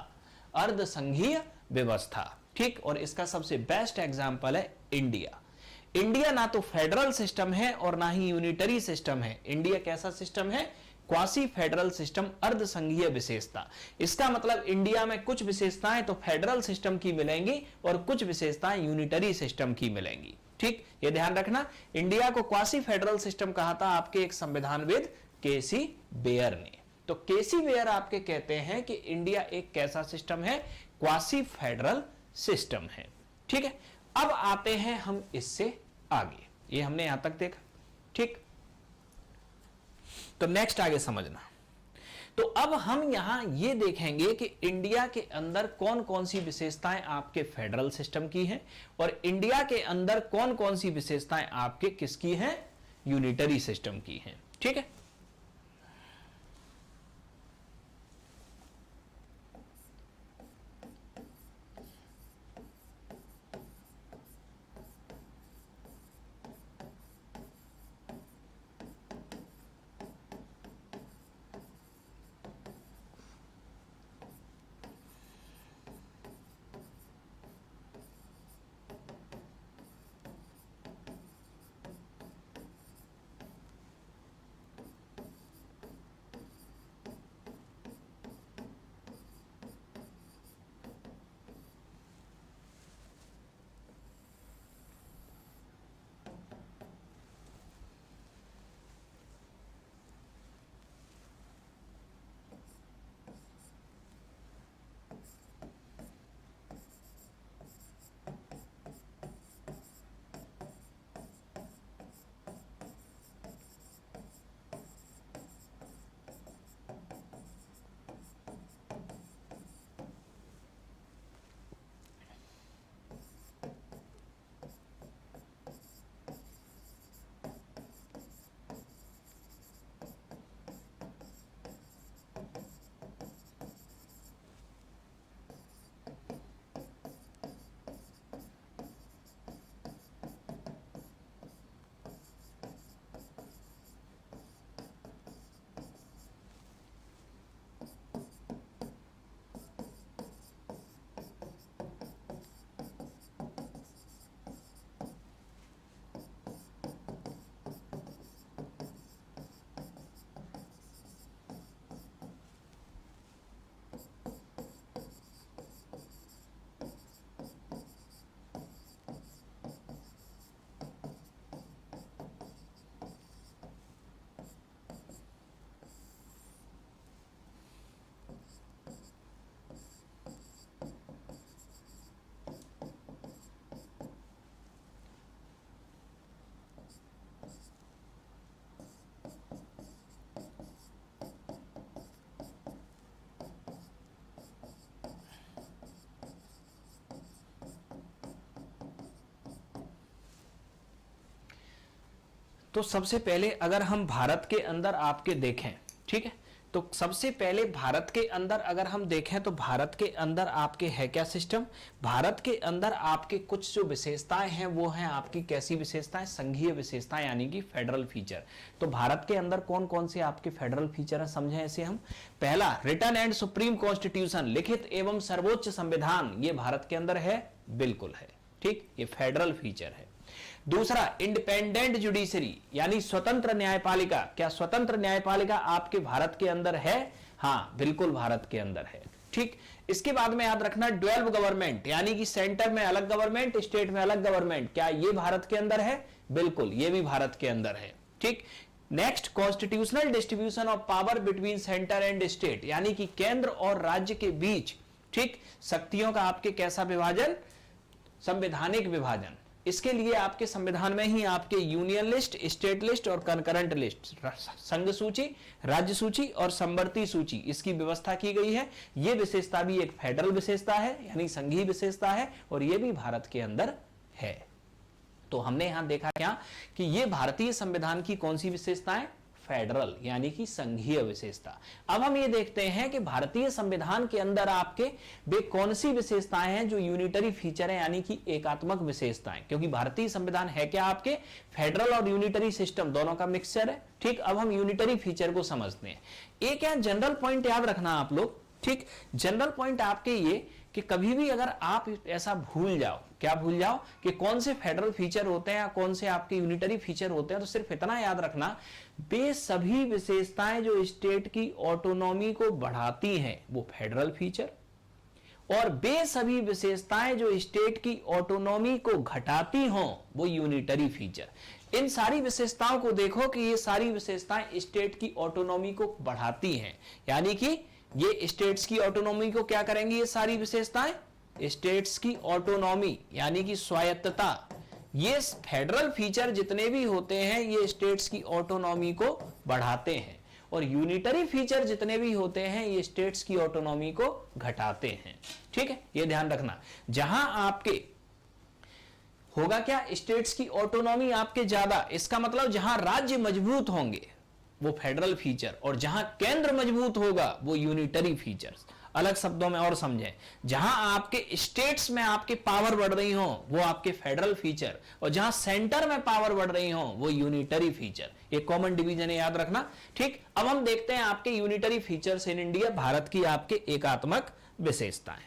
अर्ध संघीय व्यवस्था। ठीक, और इसका सबसे बेस्ट एग्जांपल है इंडिया। इंडिया ना तो फेडरल सिस्टम है और ना ही यूनिटरी सिस्टम है। इंडिया कैसा सिस्टम है? क्वासी फेडरल सिस्टम, अर्ध संघीय विशेषता। इसका मतलब इंडिया में कुछ विशेषताएं तो फेडरल सिस्टम की मिलेंगी और कुछ विशेषताएं यूनिटरी सिस्टम की मिलेंगी। ठीक, ये ध्यान रखना। इंडिया को क्वासी फेडरल सिस्टम कहा था आपके एक संविधानविद केसी बेयर ने। तो केसी बेयर आपके कहते हैं कि इंडिया एक कैसा सिस्टम है? क्वासी फेडरल सिस्टम है। ठीक है, अब आते हैं हम इससे आगे। ये हमने यहां तक देखा। ठीक, तो नेक्स्ट आगे समझना। तो अब हम यहां ये देखेंगे कि इंडिया के अंदर कौन कौन सी विशेषताएं आपके फेडरल सिस्टम की हैं और इंडिया के अंदर कौन कौन सी विशेषताएं आपके किसकी हैं? यूनिटरी सिस्टम की हैं। ठीक है, तो सबसे पहले अगर हम भारत के अंदर आपके देखें, ठीक है, तो सबसे पहले भारत के अंदर अगर हम देखें तो भारत के अंदर आपके है क्या सिस्टम? भारत के अंदर आपके कुछ जो विशेषताएं हैं वो हैं आपकी कैसी विशेषताएं? संघीय विशेषताएं, यानी कि फेडरल फीचर। तो भारत के अंदर कौन कौन से आपके फेडरल फीचर हैं समझें ऐसे हम। पहला, रिटन एंड सुप्रीम कॉन्स्टिट्यूशन, लिखित एवं सर्वोच्च संविधान, ये भारत के अंदर है, बिल्कुल है। ठीक, ये फेडरल फीचर है। दूसरा, इंडिपेंडेंट जुडिशरी, यानी स्वतंत्र न्यायपालिका। क्या स्वतंत्र न्यायपालिका आपके भारत के अंदर है? हां, बिल्कुल भारत के अंदर है। ठीक, इसके बाद में याद रखना 12 गवर्नमेंट, यानी कि सेंटर में अलग गवर्नमेंट, स्टेट में अलग गवर्नमेंट, क्या ये भारत के अंदर है? बिल्कुल, ये भी भारत के अंदर है। ठीक, next, constitutional distribution of power between centre and state, यानी कि केंद्र और राज्य के बीच, ठीक, शक्तियों का आपके कैसा विभाजन? संवैधानिक विभाजन। इसके लिए आपके संविधान में ही आपके यूनियन लिस्ट, स्टेट लिस्ट और कंकरेंट लिस्ट, संघ सूची, राज्य सूची और समवर्ती सूची, इसकी व्यवस्था की गई है। यह विशेषता भी एक फेडरल विशेषता है, यानी संघीय विशेषता है, और यह भी भारत के अंदर है। तो हमने यहां देखा क्या कि यह भारतीय संविधान की कौन सी विशेषता है? फेडरल, यानी कि संघीय विशेषता। अब हम ये देखते हैं कि भारतीय संविधान के अंदर आपके वे कौन सी विशेषताएं हैं जो यूनिटरी फीचर है, यानी कि एकात्मक विशेषताएं, क्योंकि भारतीय संविधान है क्या आपके फेडरल और यूनिटरी सिस्टम दोनों का मिक्सचर है। ठीक, अब हम यूनिटरी फीचर को समझते हैं। एक क्या जनरल पॉइंट याद रखना आप लोग। ठीक, जनरल पॉइंट आपके ये कि कभी भी अगर आप ऐसा भूल जाओ, क्या भूल जाओ कि कौन से फेडरल फीचर होते हैं या कौन से आपके यूनिटरी फीचर होते हैं, तो सिर्फ इतना याद रखना, वे सभी विशेषताएं जो स्टेट की ऑटोनॉमी को बढ़ाती हैं वो फेडरल फीचर, और वे सभी विशेषताएं जो स्टेट की ऑटोनॉमी को घटाती हों वो यूनिटरी फीचर। इन सारी विशेषताओं को देखो कि ये सारी विशेषताएं स्टेट की ऑटोनॉमी को बढ़ाती हैं, यानी कि ये स्टेट्स की ऑटोनॉमी को क्या करेंगी? ये सारी विशेषताएं स्टेट्स की ऑटोनॉमी यानी कि स्वायत्तता, ये फेडरल फीचर जितने भी होते हैं ये स्टेट्स की ऑटोनॉमी को बढ़ाते हैं, और यूनिटरी फीचर जितने भी होते हैं ये स्टेट्स की ऑटोनॉमी को घटाते हैं। ठीक है, ये ध्यान रखना। जहां आपके होगा क्या, स्टेट्स की ऑटोनॉमी आपके ज्यादा, इसका मतलब जहां राज्य मजबूत होंगे वो फेडरल फीचर, और जहां केंद्र मजबूत होगा वो यूनिटरी फीचर्स। अलग शब्दों में और समझें, जहां आपके स्टेट्स में आपके पावर बढ़ रही हो वो आपके फेडरल फीचर, और जहां सेंटर में पावर बढ़ रही हो वो यूनिटरी फीचर। एक कॉमन डिवीजन है, याद रखना। ठीक, अब हम देखते हैं आपके unitary features in India, Bharat की आपके एकात्मक विशेषताएं।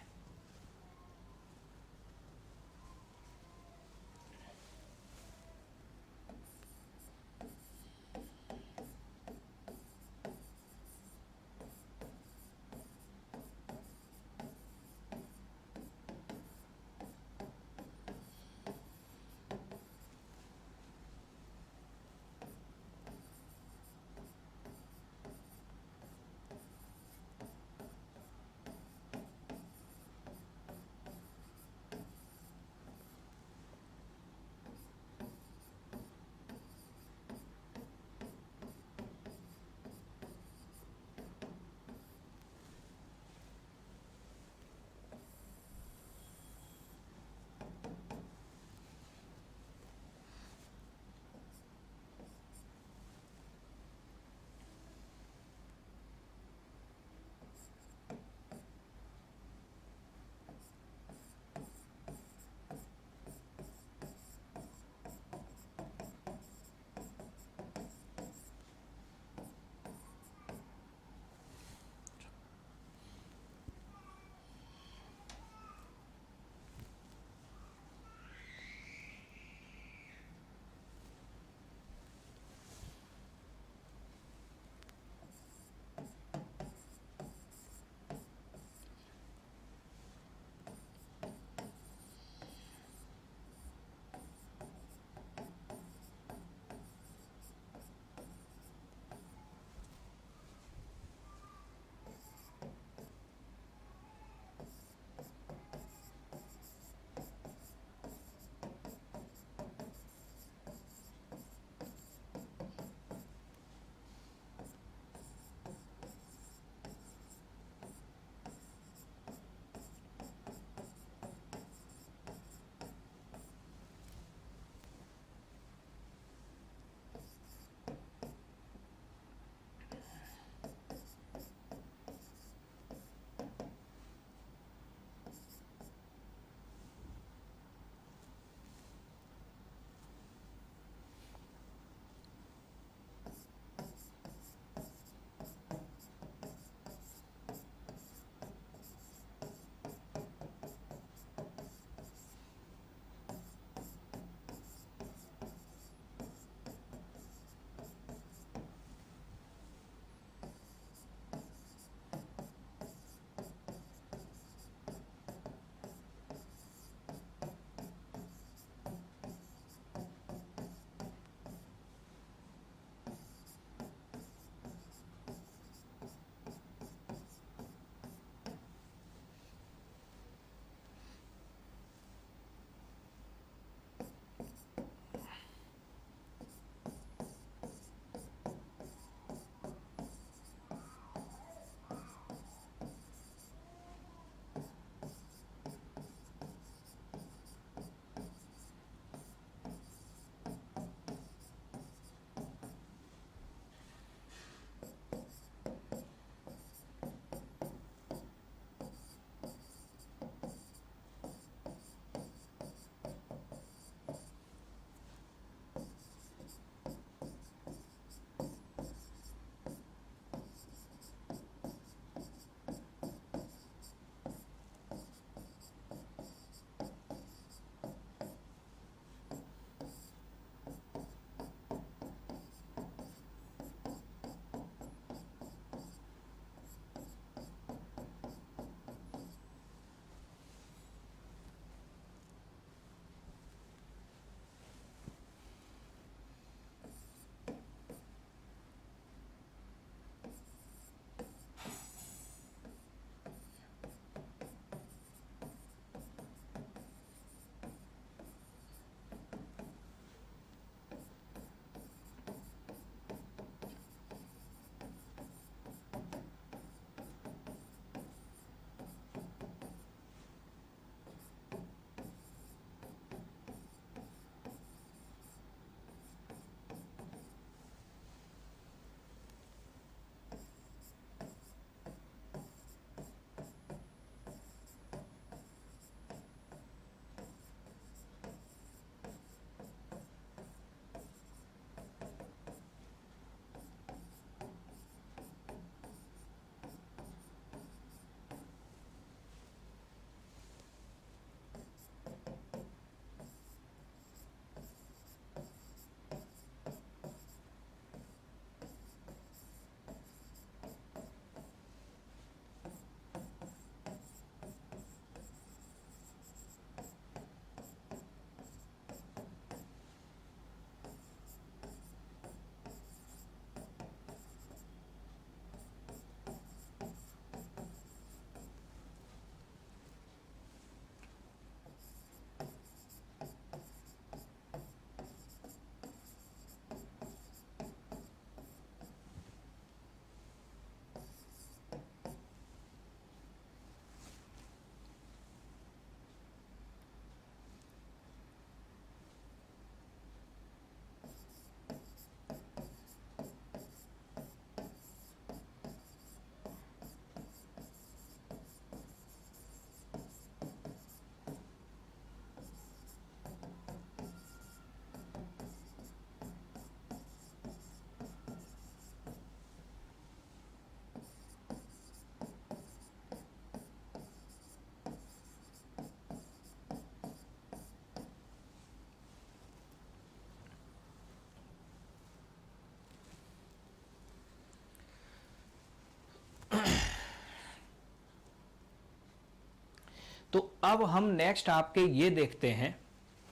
तो अब हम नेक्स्ट आपके ये देखते हैं,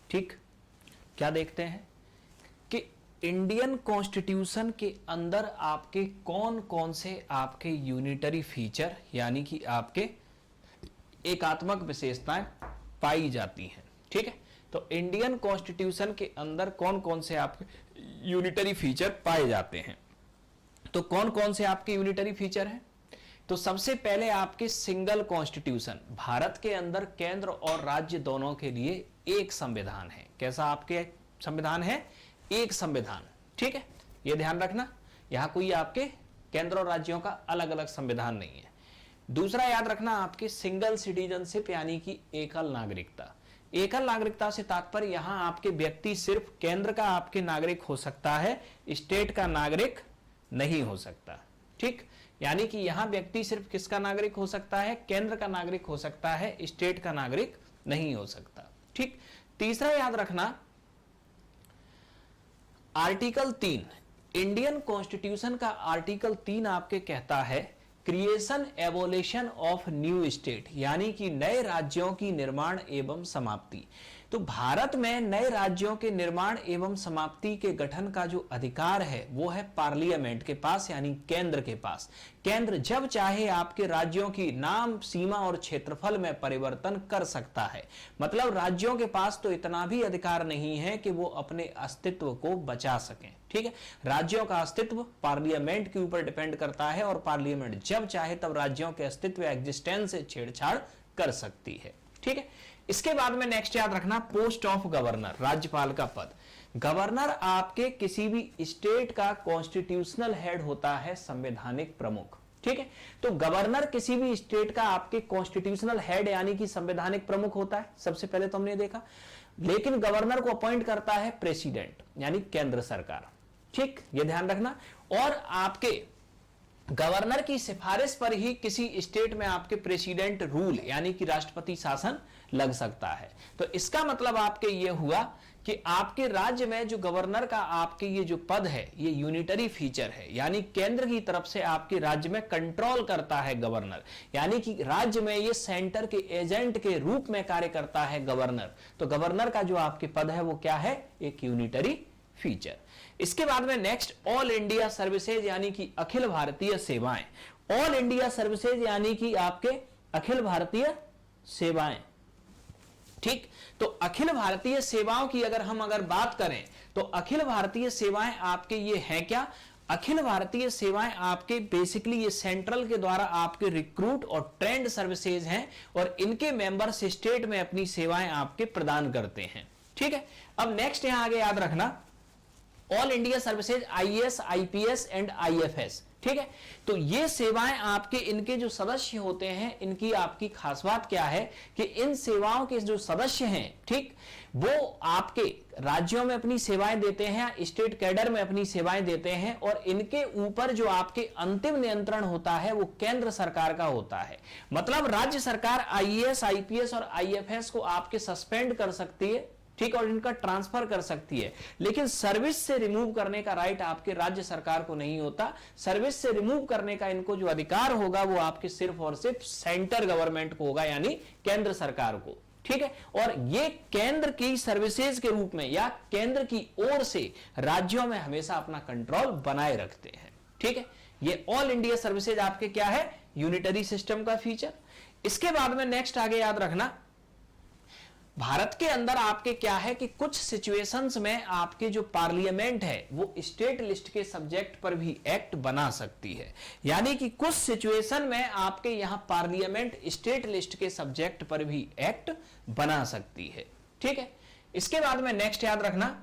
ठीक, क्या देखते हैं कि इंडियन कॉन्स्टिट्यूशन के अंदर आपके कौन कौन से आपके यूनिटरी फीचर यानी कि आपके एकात्मक विशेषताएं पाई जाती हैं। ठीक है, तो इंडियन कॉन्स्टिट्यूशन के अंदर कौन कौन से आपके यूनिटरी फीचर पाए जाते हैं। तो कौन कौन से आपके यूनिटरी फीचर हैं? तो सबसे पहले आपके सिंगल कॉन्स्टिट्यूशन, भारत के अंदर केंद्र और राज्य दोनों के लिए एक संविधान है। कैसा आपके संविधान है? एक संविधान। ठीक है, यह ध्यान रखना, यहां कोई आपके केंद्र और राज्यों का अलग अलग संविधान नहीं है। दूसरा याद रखना आपके सिंगल सिटीजनशिप यानी कि एकल नागरिकता। एकल नागरिकता से तात्पर्य यहां आपके व्यक्ति सिर्फ केंद्र का आपके नागरिक हो सकता है, स्टेट का नागरिक नहीं हो सकता। ठीक, यानी कि यहां व्यक्ति सिर्फ किसका नागरिक हो सकता है? केंद्र का नागरिक हो सकता है, स्टेट का नागरिक नहीं हो सकता। ठीक, तीसरा याद रखना आर्टिकल 3, इंडियन कॉन्स्टिट्यूशन का आर्टिकल 3 आपके कहता है creation evolution of new state, यानी कि नए राज्यों की निर्माण एवं समाप्ति। तो भारत में नए राज्यों के निर्माण एवं समाप्ति के गठन का जो अधिकार है वो है पार्लियामेंट के पास, यानी केंद्र के पास। केंद्र जब चाहे आपके राज्यों की नाम, सीमा और क्षेत्रफल में परिवर्तन कर सकता है। मतलब राज्यों के पास तो इतना भी अधिकार नहीं है कि वो अपने अस्तित्व को बचा सकें। ठीक है, राज्यों का अस्तित्व पार्लियामेंट के ऊपर डिपेंड करता है और पार्लियामेंट जब चाहे तब राज्यों के अस्तित्व एग्जिस्टेंस से छेड़छाड़ कर सकती है। ठीक है, इसके बाद में नेक्स्ट याद रखना पोस्ट ऑफ गवर्नर, राज्यपाल का पद। गवर्नर आपके किसी भी स्टेट का कॉन्स्टिट्यूशनल हेड होता है, संवैधानिक प्रमुख। ठीक है, तो गवर्नर किसी भी स्टेट का आपके कॉन्स्टिट्यूशनल हेड यानी कि संवैधानिक प्रमुख होता है, सबसे पहले तो हमने देखा। लेकिन गवर्नर को अपॉइंट करता है प्रेसिडेंट यानी केंद्र सरकार। ठीक, यह ध्यान रखना। और आपके गवर्नर की सिफारिश पर ही किसी स्टेट में आपके प्रेसिडेंट रूल यानी कि राष्ट्रपति शासन लग सकता है। तो इसका मतलब आपके ये हुआ कि आपके राज्य में जो गवर्नर का आपके ये जो पद है ये यूनिटरी फीचर है, यानी केंद्र की तरफ से आपके राज्य में कंट्रोल करता है गवर्नर, यानी कि राज्य में ये सेंटर के एजेंट के रूप में कार्य करता है गवर्नर। तो गवर्नर का जो आपके पद है वो क्या है? एक यूनिटरी फीचर। इसके बाद में नेक्स्ट ऑल इंडिया सर्विसेज यानी कि अखिल भारतीय सेवाएं। ऑल इंडिया सर्विसेज यानी कि आपके अखिल भारतीय सेवाएं। ठीक, तो अखिल भारतीय सेवाओं की अगर बात करें तो अखिल भारतीय सेवाएं आपके ये हैं क्या? अखिल भारतीय सेवाएं आपके बेसिकली ये सेंट्रल के द्वारा आपके रिक्रूट और ट्रेंड सर्विसेज हैं और इनके मेंबर्स स्टेट में अपनी सेवाएं आपके प्रदान करते हैं। ठीक है, अब नेक्स्ट यहां आगे याद रखना all India services IAS, IPS and IFS. ठीक है, तो ये सेवाएं आपके इनके जो सदस्य होते हैं इनकी आपकी खास बात क्या है कि इन सेवाओं के जो सदस्य हैं, ठीक, वो आपके राज्यों में अपनी सेवाएं देते हैं, स्टेट कैडर में अपनी सेवाएं देते हैं और इनके ऊपर जो आपके अंतिम नियंत्रण होता है वो केंद्र सरकार का होता है। मतलब राज्य सरकार आईएएस, आईपीएस और आईएफएस को आपके सस्पेंड कर सकती है, ठीक, और इनका ट्रांसफर कर सकती है, लेकिन सर्विस से रिमूव करने का राइट आपके राज्य सरकार को नहीं होता। सर्विस से रिमूव करने का इनको जो अधिकार होगा वो आपके सिर्फ और सिर्फ सेंटर गवर्नमेंट को होगा, यानी केंद्र सरकार को। ठीक है, और ये केंद्र की सर्विसेज के रूप में या केंद्र की ओर से राज्यों में हमेशा अपना कंट्रोल बनाए रखते हैं। ठीक है, ये ऑल इंडिया सर्विसेज आपके क्या है? यूनिटरी सिस्टम का फीचर। इसके बाद में नेक्स्ट आगे याद रखना भारत के अंदर आपके क्या है कि कुछ सिचुएशंस में आपके जो पार्लियामेंट है वो स्टेट लिस्ट के सब्जेक्ट पर भी एक्ट बना सकती है, यानी कि कुछ सिचुएशन में आपके यहां पार्लियामेंट स्टेट लिस्ट के सब्जेक्ट पर भी एक्ट बना सकती है। ठीक है, इसके बाद में नेक्स्ट याद रखना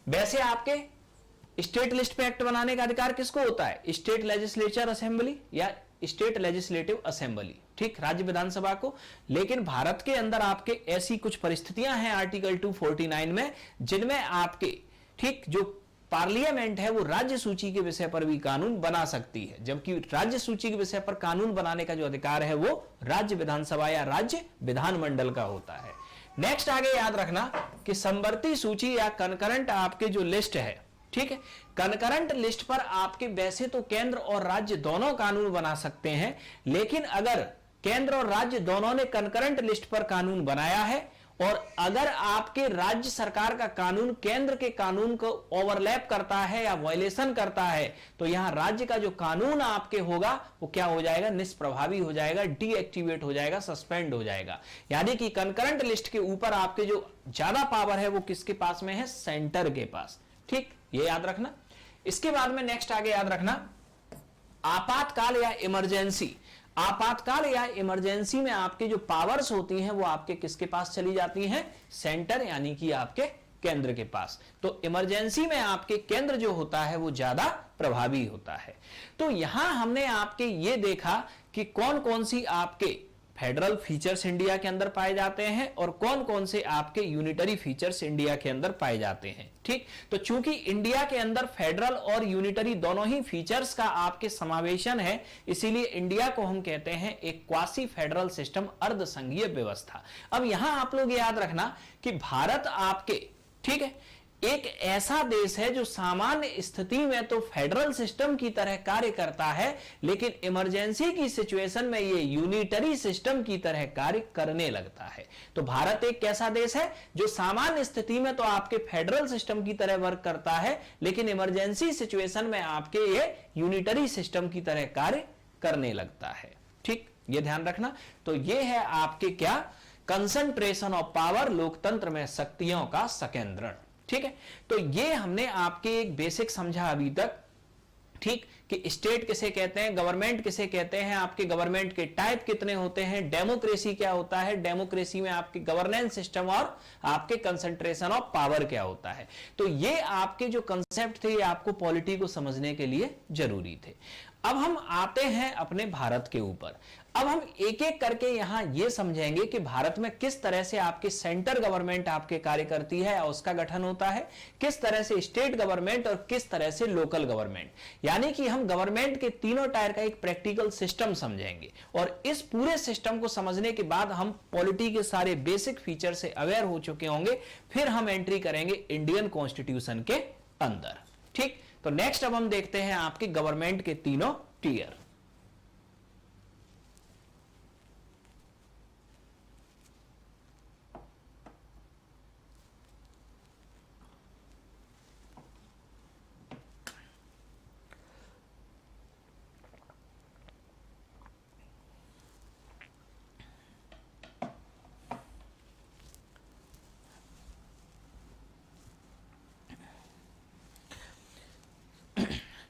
वैसे आपके स्टेट लिस्ट पे एक्ट बनाने का अधिकार किसको होता है? स्टेट लेजिस्लेचर असेंबली या स्टेट लेजिस्लेटिव असेंबली, ठीक, राज्य विधानसभा को। लेकिन भारत के अंदर आपके ऐसी कुछ परिस्थितियां हैं आर्टिकल 249 में जिनमें आपके, ठीक, जो पार्लियामेंट है वो राज्य सूची के विषय पर भी कानून बना सकती है, जबकि राज्य सूची के विषय पर कानून बनाने का जो अधिकार है वो राज्य विधानसभा या राज्य विधानमंडल का होता है। नेक्स्ट आगे याद रखना कि समवर्ती सूची या कनकरेंट आपके जो लिस्ट है, ठीक है, कनकरेंट लिस्ट पर आपके वैसे तो केंद्र और राज्य दोनों कानून बना सकते हैं, लेकिन अगर केंद्र और राज्य दोनों ने कंकरेंट लिस्ट पर कानून बनाया है, और अगर आपके राज्य सरकार का कानून केंद्र के कानून को ओवरलैप करता है या वायलेशन करता है, तो यहां राज्य का जो कानून आपके होगा वो क्या हो जाएगा, निष्प्रभावी हो जाएगा, डीएक्टिवेट हो जाएगा, सस्पेंड हो जाएगा। यानी कि कंकरेंट लिस्ट के ऊपर आपके जो ज्यादा पावर है वो किसके पास में है, सेंटर के पास। ठीक, ये याद रखना। इसके बाद में नेक्स्ट आगे याद रखना, आपातकाल या इमरजेंसी। आपातकाल या इमरजेंसी में आपके जो पावर्स होती हैं वो आपके किसके पास चली जाती हैं, सेंटर यानी कि आपके केंद्र के पास। तो इमरजेंसी में आपके केंद्र जो होता है वो ज्यादा प्रभावी होता है। तो यहां हमने आपके ये देखा कि कौन कौन सी आपके फेडरल फीचर्स इंडिया के अंदर पाए जाते हैं और कौन कौन से आपके यूनिटरी फीचर्स इंडिया के अंदर पाए जाते हैं। ठीक, तो चूंकि इंडिया के अंदर फेडरल और यूनिटरी दोनों ही फीचर्स का आपके समावेशन है, इसीलिए इंडिया को हम कहते हैं एक क्वासी फेडरल सिस्टम, अर्ध संघीय व्यवस्था। अब यहां आप लोग याद रखना कि भारत आपके, ठीक है, एक ऐसा देश है जो सामान्य स्थिति में तो फेडरल सिस्टम की तरह कार्य करता है, लेकिन इमरजेंसी की सिचुएशन में ये यूनिटरी सिस्टम की तरह कार्य करने लगता है। तो भारत एक कैसा देश है जो सामान्य स्थिति में तो आपके फेडरल सिस्टम की तरह वर्क करता है, लेकिन इमरजेंसी सिचुएशन में आपके ये यूनिटरी सिस्टम की तरह कार्य करने लगता है। ठीक, ये ध्यान रखना। तो ये है आपके क्या, कंसंट्रेशन ऑफ पावर, लोकतंत्र में शक्तियों का संकेंद्रण। ठीक है, तो ये हमने आपके एक बेसिक समझा अभी तक। ठीक, कि स्टेट किसे कहते हैं, गवर्नमेंट किसे कहते हैं, आपके गवर्नमेंट के टाइप कितने होते हैं, डेमोक्रेसी क्या होता है, डेमोक्रेसी में आपके गवर्नेंस सिस्टम और आपके कंसंट्रेशन ऑफ पावर क्या होता है। तो ये आपके जो कंसेप्ट थे ये आपको पॉलिटी को समझने के लिए जरूरी थे। अब हम आते हैं अपने भारत के ऊपर। अब हम एक एक करके यहां यह समझेंगे कि भारत में किस तरह से आपकी सेंटर गवर्नमेंट आपके कार्य करती है और उसका गठन होता है, किस तरह से स्टेट गवर्नमेंट और किस तरह से लोकल गवर्नमेंट, यानी कि हम गवर्नमेंट के तीनों टायर का एक प्रैक्टिकल सिस्टम समझेंगे। और इस पूरे सिस्टम को समझने के बाद हम पॉलिटी के सारे बेसिक फीचर से अवेयर हो चुके होंगे, फिर हम एंट्री करेंगे इंडियन कॉन्स्टिट्यूशन के अंदर। ठीक, तो नेक्स्ट अब हम देखते हैं आपके गवर्नमेंट के तीनों टीयर।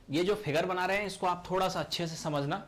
ये जो फिगर बना रहे हैं इसको आप थोड़ा सा अच्छे से समझना।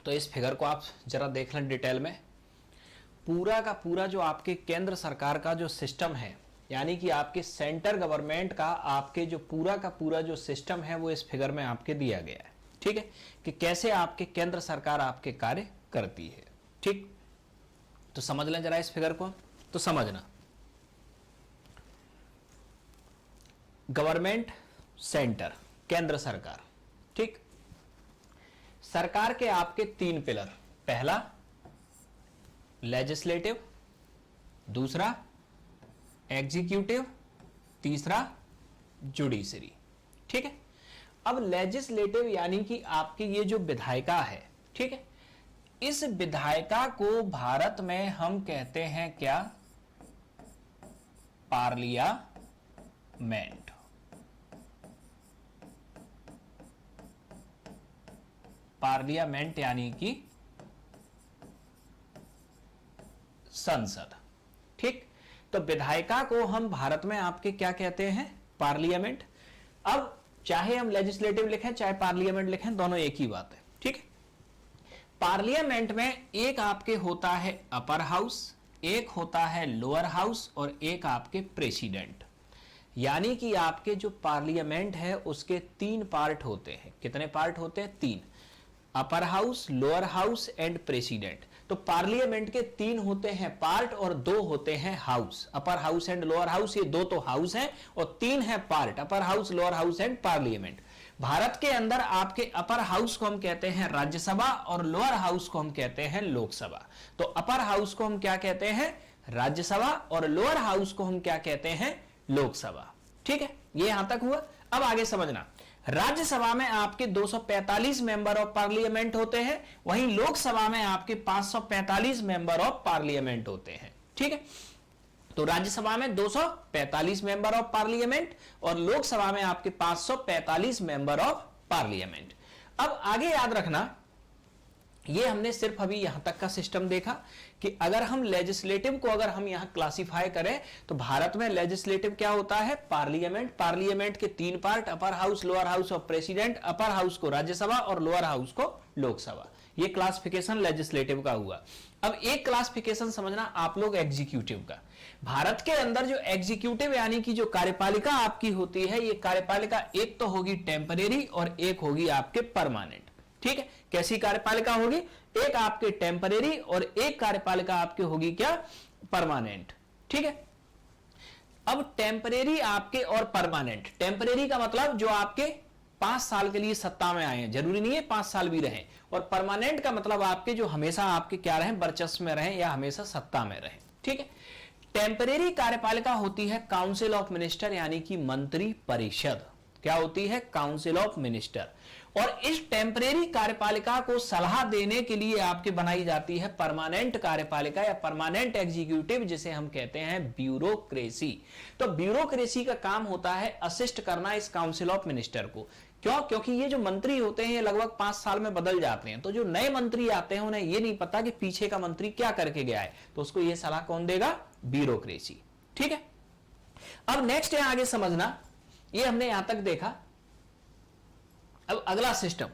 तो इस फिगर को आप जरा देख लें डिटेल में। पूरा का पूरा जो आपके केंद्र सरकार का जो सिस्टम है, यानी कि आपके सेंटर गवर्नमेंट का आपके जो पूरा का पूरा जो सिस्टम है वो इस फिगर में आपके दिया गया है। ठीक है, कि कैसे आपके केंद्र सरकार आपके कार्य करती है। ठीक, तो समझ लें जरा इस फिगर को। तो समझना, गवर्नमेंट, सेंटर, केंद्र सरकार। ठीक, सरकार के आपके तीन पिलर, पहला लेजिस्लेटिव, दूसरा एग्जीक्यूटिव, तीसरा जुडिशरी। ठीक है, अब लेजिस्लेटिव यानी कि आपकी ये जो विधायिका है, ठीक है, इस विधायिका को भारत में हम कहते हैं क्या? पार्लियामेंट। पार्लियामेंट यानी कि संसद। ठीक, तो विधायिका को हम भारत में आपके क्या कहते हैं? पार्लियामेंट। अब चाहे हम लेजिस्लेटिव लिखें चाहे पार्लियामेंट लिखें, दोनों एक ही बात है। ठीक है, पार्लियामेंट में एक आपके होता है अपर हाउस, एक होता है लोअर हाउस और एक आपके प्रेसिडेंट। यानी कि आपके जो पार्लियामेंट है उसके 3 पार्ट होते हैं। कितने पार्ट होते हैं? 3। अपर house, lower house and president. तो पार्लियामेंट के 3 होते हैं पार्ट और 2 होते हैं house. Upper house and lower house, ये 2 तो हाउस हैं और 3 है part, upper house, lower house and parliament. Bharat के अंदर आपके अपर हाउस को हम कहते हैं राज्यसभा और लोअर हाउस को हम कहते हैं लोकसभा। तो अपर हाउस को हम क्या कहते हैं? राज्यसभा, और लोअर हाउस को हम क्या कहते हैं? लोकसभा। ठीक है, ये यहां तक हुआ। अब आगे समझना, राज्यसभा में आपके 245 मेंबर ऑफ पार्लियामेंट होते हैं, वहीं लोकसभा में आपके 545 मेंबर ऑफ पार्लियामेंट होते हैं। ठीक है, तो राज्यसभा में 245 मेंबर ऑफ पार्लियामेंट और लोकसभा में आपके 545 मेंबर ऑफ पार्लियामेंट। अब आगे याद रखना, ये हमने सिर्फ अभी यहां तक का सिस्टम देखा कि अगर हम लेजिस्लेटिव को अगर हम यहां क्लासिफाई करें तो भारत में लेजिस्लेटिव क्या होता है? पार्लियामेंट। पार्लियामेंट के 3 पार्ट, अपर हाउस, लोअर हाउस और प्रेसिडेंट। अपर हाउस को राज्यसभा और लोअर हाउस को लोकसभा। ये क्लासिफिकेशन लेजिस्लेटिव का हुआ। अब एक क्लासिफिकेशन समझना आप लोग एग्जीक्यूटिव का। भारत के अंदर जो एग्जीक्यूटिव यानी कि जो कार्यपालिका आपकी होती है, ये कार्यपालिका एक तो होगी टेम्परेरी और एक होगी आपके परमानेंट। ठीक है, कैसी कार्यपालिका होगी? एक आपके टेम्परेरी और एक कार्यपालिका आपकी होगी क्या? परमानेंट। ठीक है, अब टेम्परेरी आपके और परमानेंट। टेम्परेरी का मतलब जो आपके 5 साल के लिए सत्ता में आए हैं, जरूरी नहीं है 5 साल भी रहें, और परमानेंट का मतलब आपके जो हमेशा आपके क्या रहें? वर्चस्व में रहें या हमेशा सत्ता में रहें। ठीक है, टेम्परेरी कार्यपालिका होती है काउंसिल ऑफ मिनिस्टर यानी कि मंत्री परिषद। क्या होती है? Council of minister. और इस टेम्परेरी कार्यपालिका को सलाह देने के लिए आपके बनाई जाती है परमानेंट कार्यपालिका या परमानेंट एग्जीक्यूटिव, जिसे हम कहते हैं ब्यूरोक्रेसी। तो ब्यूरोक्रेसी का काम होता है असिस्ट करना इस काउंसिल ऑफ मिनिस्टर को। क्यों? क्योंकि ये जो मंत्री होते हैं ये लगभग 5 साल में बदल जाते हैं, तो जो नए मंत्री आते हैं उन्हें ये नहीं पता कि पीछे का मंत्री क्या करके गया है, तो उसको ये सलाह कौन देगा? ब्यूरोक्रेसी। ठीक है, अब नेक्स्ट है आगे समझना, ये हमने यहां तक देखा। अब अगला सिस्टम,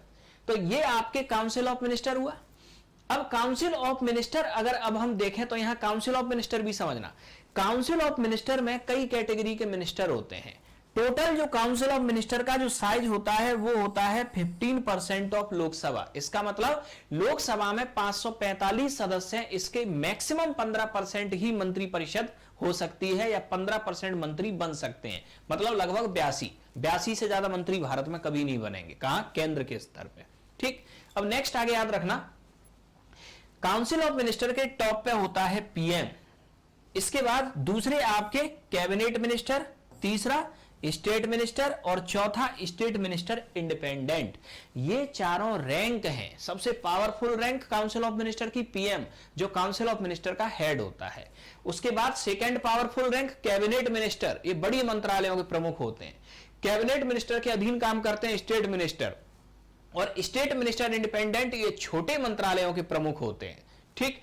तो ये आपके काउंसिल ऑफ मिनिस्टर हुआ। अब काउंसिल ऑफ मिनिस्टर अगर अब हम देखें तो यहां काउंसिल ऑफ मिनिस्टर भी समझना। काउंसिल ऑफ मिनिस्टर में कई कैटेगरी के मिनिस्टर होते हैं। टोटल जो काउंसिल ऑफ मिनिस्टर का जो साइज होता है वो होता है 15% ऑफ लोकसभा। इसका मतलब लोकसभा में 545 सदस्य हैं, इसके मैक्सिमम 15% ही मंत्री परिषद हो सकती है या 15% मंत्री बन सकते हैं। मतलब लगभग 82 से ज्यादा मंत्री भारत में कभी नहीं बनेंगे। कहां? केंद्र के स्तर पे। ठीक, अब नेक्स्ट आगे याद रखना, काउंसिल ऑफ मिनिस्टर के टॉप पे होता है पीएम, इसके बाद दूसरे आपके कैबिनेट मिनिस्टर, तीसरा स्टेट मिनिस्टर और चौथा स्टेट मिनिस्टर इंडिपेंडेंट। ये चारों रैंक हैं। सबसे powerful rank council of minister की पीएम, जो काउंसिल ऑफ मिनिस्टर का हेड होता है। उसके बाद second powerful rank cabinet minister, ये बड़ी मंत्रालयों के प्रमुख होते हैं। कैबिनेट मिनिस्टर के अधीन काम करते हैं स्टेट मिनिस्टर, और स्टेट मिनिस्टर इंडिपेंडेंट ये छोटे मंत्रालयों के प्रमुख होते हैं। ठीक,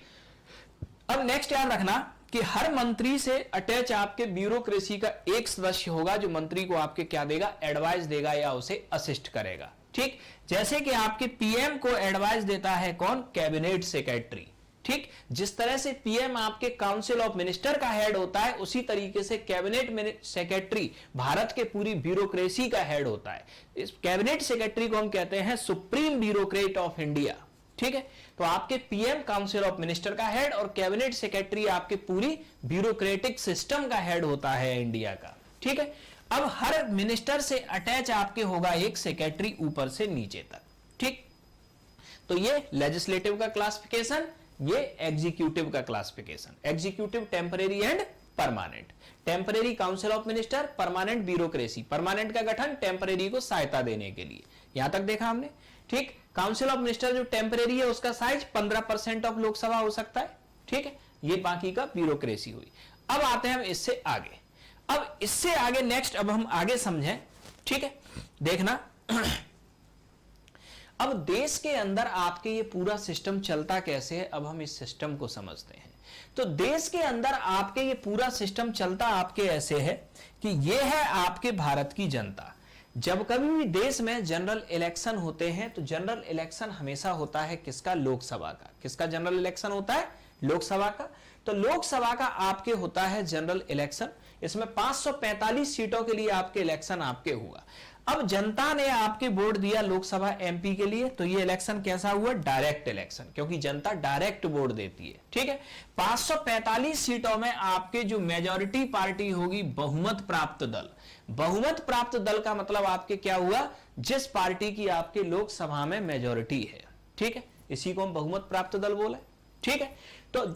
अब नेक्स्ट याद रखना कि हर मंत्री से अटैच आपके ब्यूरोक्रेसी का एक सदस्य होगा जो मंत्री को आपके क्या देगा? एडवाइस देगा या उसे असिस्ट करेगा। ठीक, जैसे कि आपके पीएम को एडवाइस देता है कौन? Cabinet secretary. ठीक, जिस तरह से पीएम आपके काउंसिल ऑफ मिनिस्टर का हेड होता है, उसी तरीके से कैबिनेट सेक्रेटरी भारत के पूरी ब्यूरोक्रेसी का हेड होता है। इस कैबिनेट सेक्रेटरी को हम कहते हैं सुप्रीम ब्यूरोक्रेट ऑफ इंडिया। ठीक है, तो आपके पीएम काउंसिल ऑफ मिनिस्टर का हेड और कैबिनेट सेक्रेटरी आपके पूरी ब्यूरोक्रेटिक सिस्टम का हेड होता है इंडिया का। ठीक है, अब हर मिनिस्टर से अटैच आपके होगा एक सेक्रेटरी ऊपर से नीचे तक। ठीक, तो ये लेजिस्लेटिव का क्लासिफिकेशन, ये एग्जीक्यूटिव का classification. Executive temporary and permanent. Temporary council of minister, permanent bureaucracy. Permanent का गठन टेम्परेरी को सहायता देने के लिए। यहां तक देखा हमने। ठीक, काउंसिल ऑफ मिनिस्टर जो टेम्परेरी है उसका साइज 15% ऑफ लोकसभा हो सकता है। ठीक है, ये बाकी का ब्यूरोक्रेसी हुई। अब आते हैं हम इससे आगे। अब इससे आगे नेक्स्ट अब हम आगे समझें। ठीक है, देखना अब देश के अंदर आपके ये पूरा सिस्टम चलता कैसे है, अब हम इस सिस्टम को समझते हैं। तो देश के अंदर आपके ये पूरा सिस्टम चलता आपके ऐसे है कि ये है आपके भारत की जनता। जब कभी भी देश में जनरल इलेक्शन होते हैं तो जनरल इलेक्शन हमेशा होता है किसका? लोकसभा का। किसका जनरल इलेक्शन होता है? लोकसभा का। तो लोकसभा का आपके होता है जनरल इलेक्शन, इसमें 545 सीटों के लिए आपके इलेक्शन आपके हुआ। अब जनता ने आपके वोट दिया लोकसभा एमपी के लिए, तो ये इलेक्शन कैसा हुआ? डायरेक्ट इलेक्शन, क्योंकि जनता डायरेक्ट वोट देती है, ठीक है। 545 सीटों में आपके जो मेजॉरिटी पार्टी होगी बहुमत प्राप्त दल। बहुमत प्राप्त दल का मतलब आपके क्या हुआ? जिस पार्टी की आपके लोकसभा में मेजॉरिटी है, ठीक है, इसी को हम बहुमत प्राप्त दल बोले, ठीक है। तो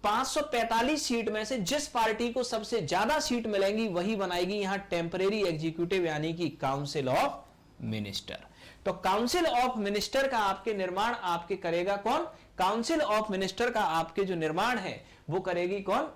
545 सीट में से जिस पार्टी को सबसे ज्यादा सीट मिलेंगी वही बनाएगी यहां टेम्परेरी एग्जीक्यूटिव यानी कि काउंसिल ऑफ मिनिस्टर। तो काउंसिल ऑफ मिनिस्टर का आपके निर्माण आपके करेगा कौन? काउंसिल ऑफ मिनिस्टर का आपके जो निर्माण है वो करेगी कौन?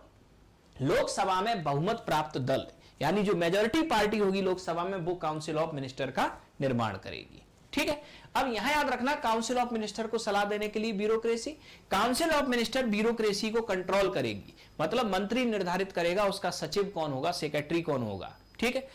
लोकसभा में बहुमत प्राप्त दल, यानी जो मेजॉरिटी पार्टी होगी लोकसभा में वो काउंसिल ऑफ मिनिस्टर का निर्माण करेगी, ठीक है। अब यहां याद रखना, काउंसिल ऑफ मिनिस्टर को सलाह देने के लिए bureaucracy, council of minister bureaucracy को कंट्रोल करेगी, मतलब मंत्री निर्धारित करेगा उसका सचिव कौन होगा, सेक्रेटरी कौन होगा, ठीक है।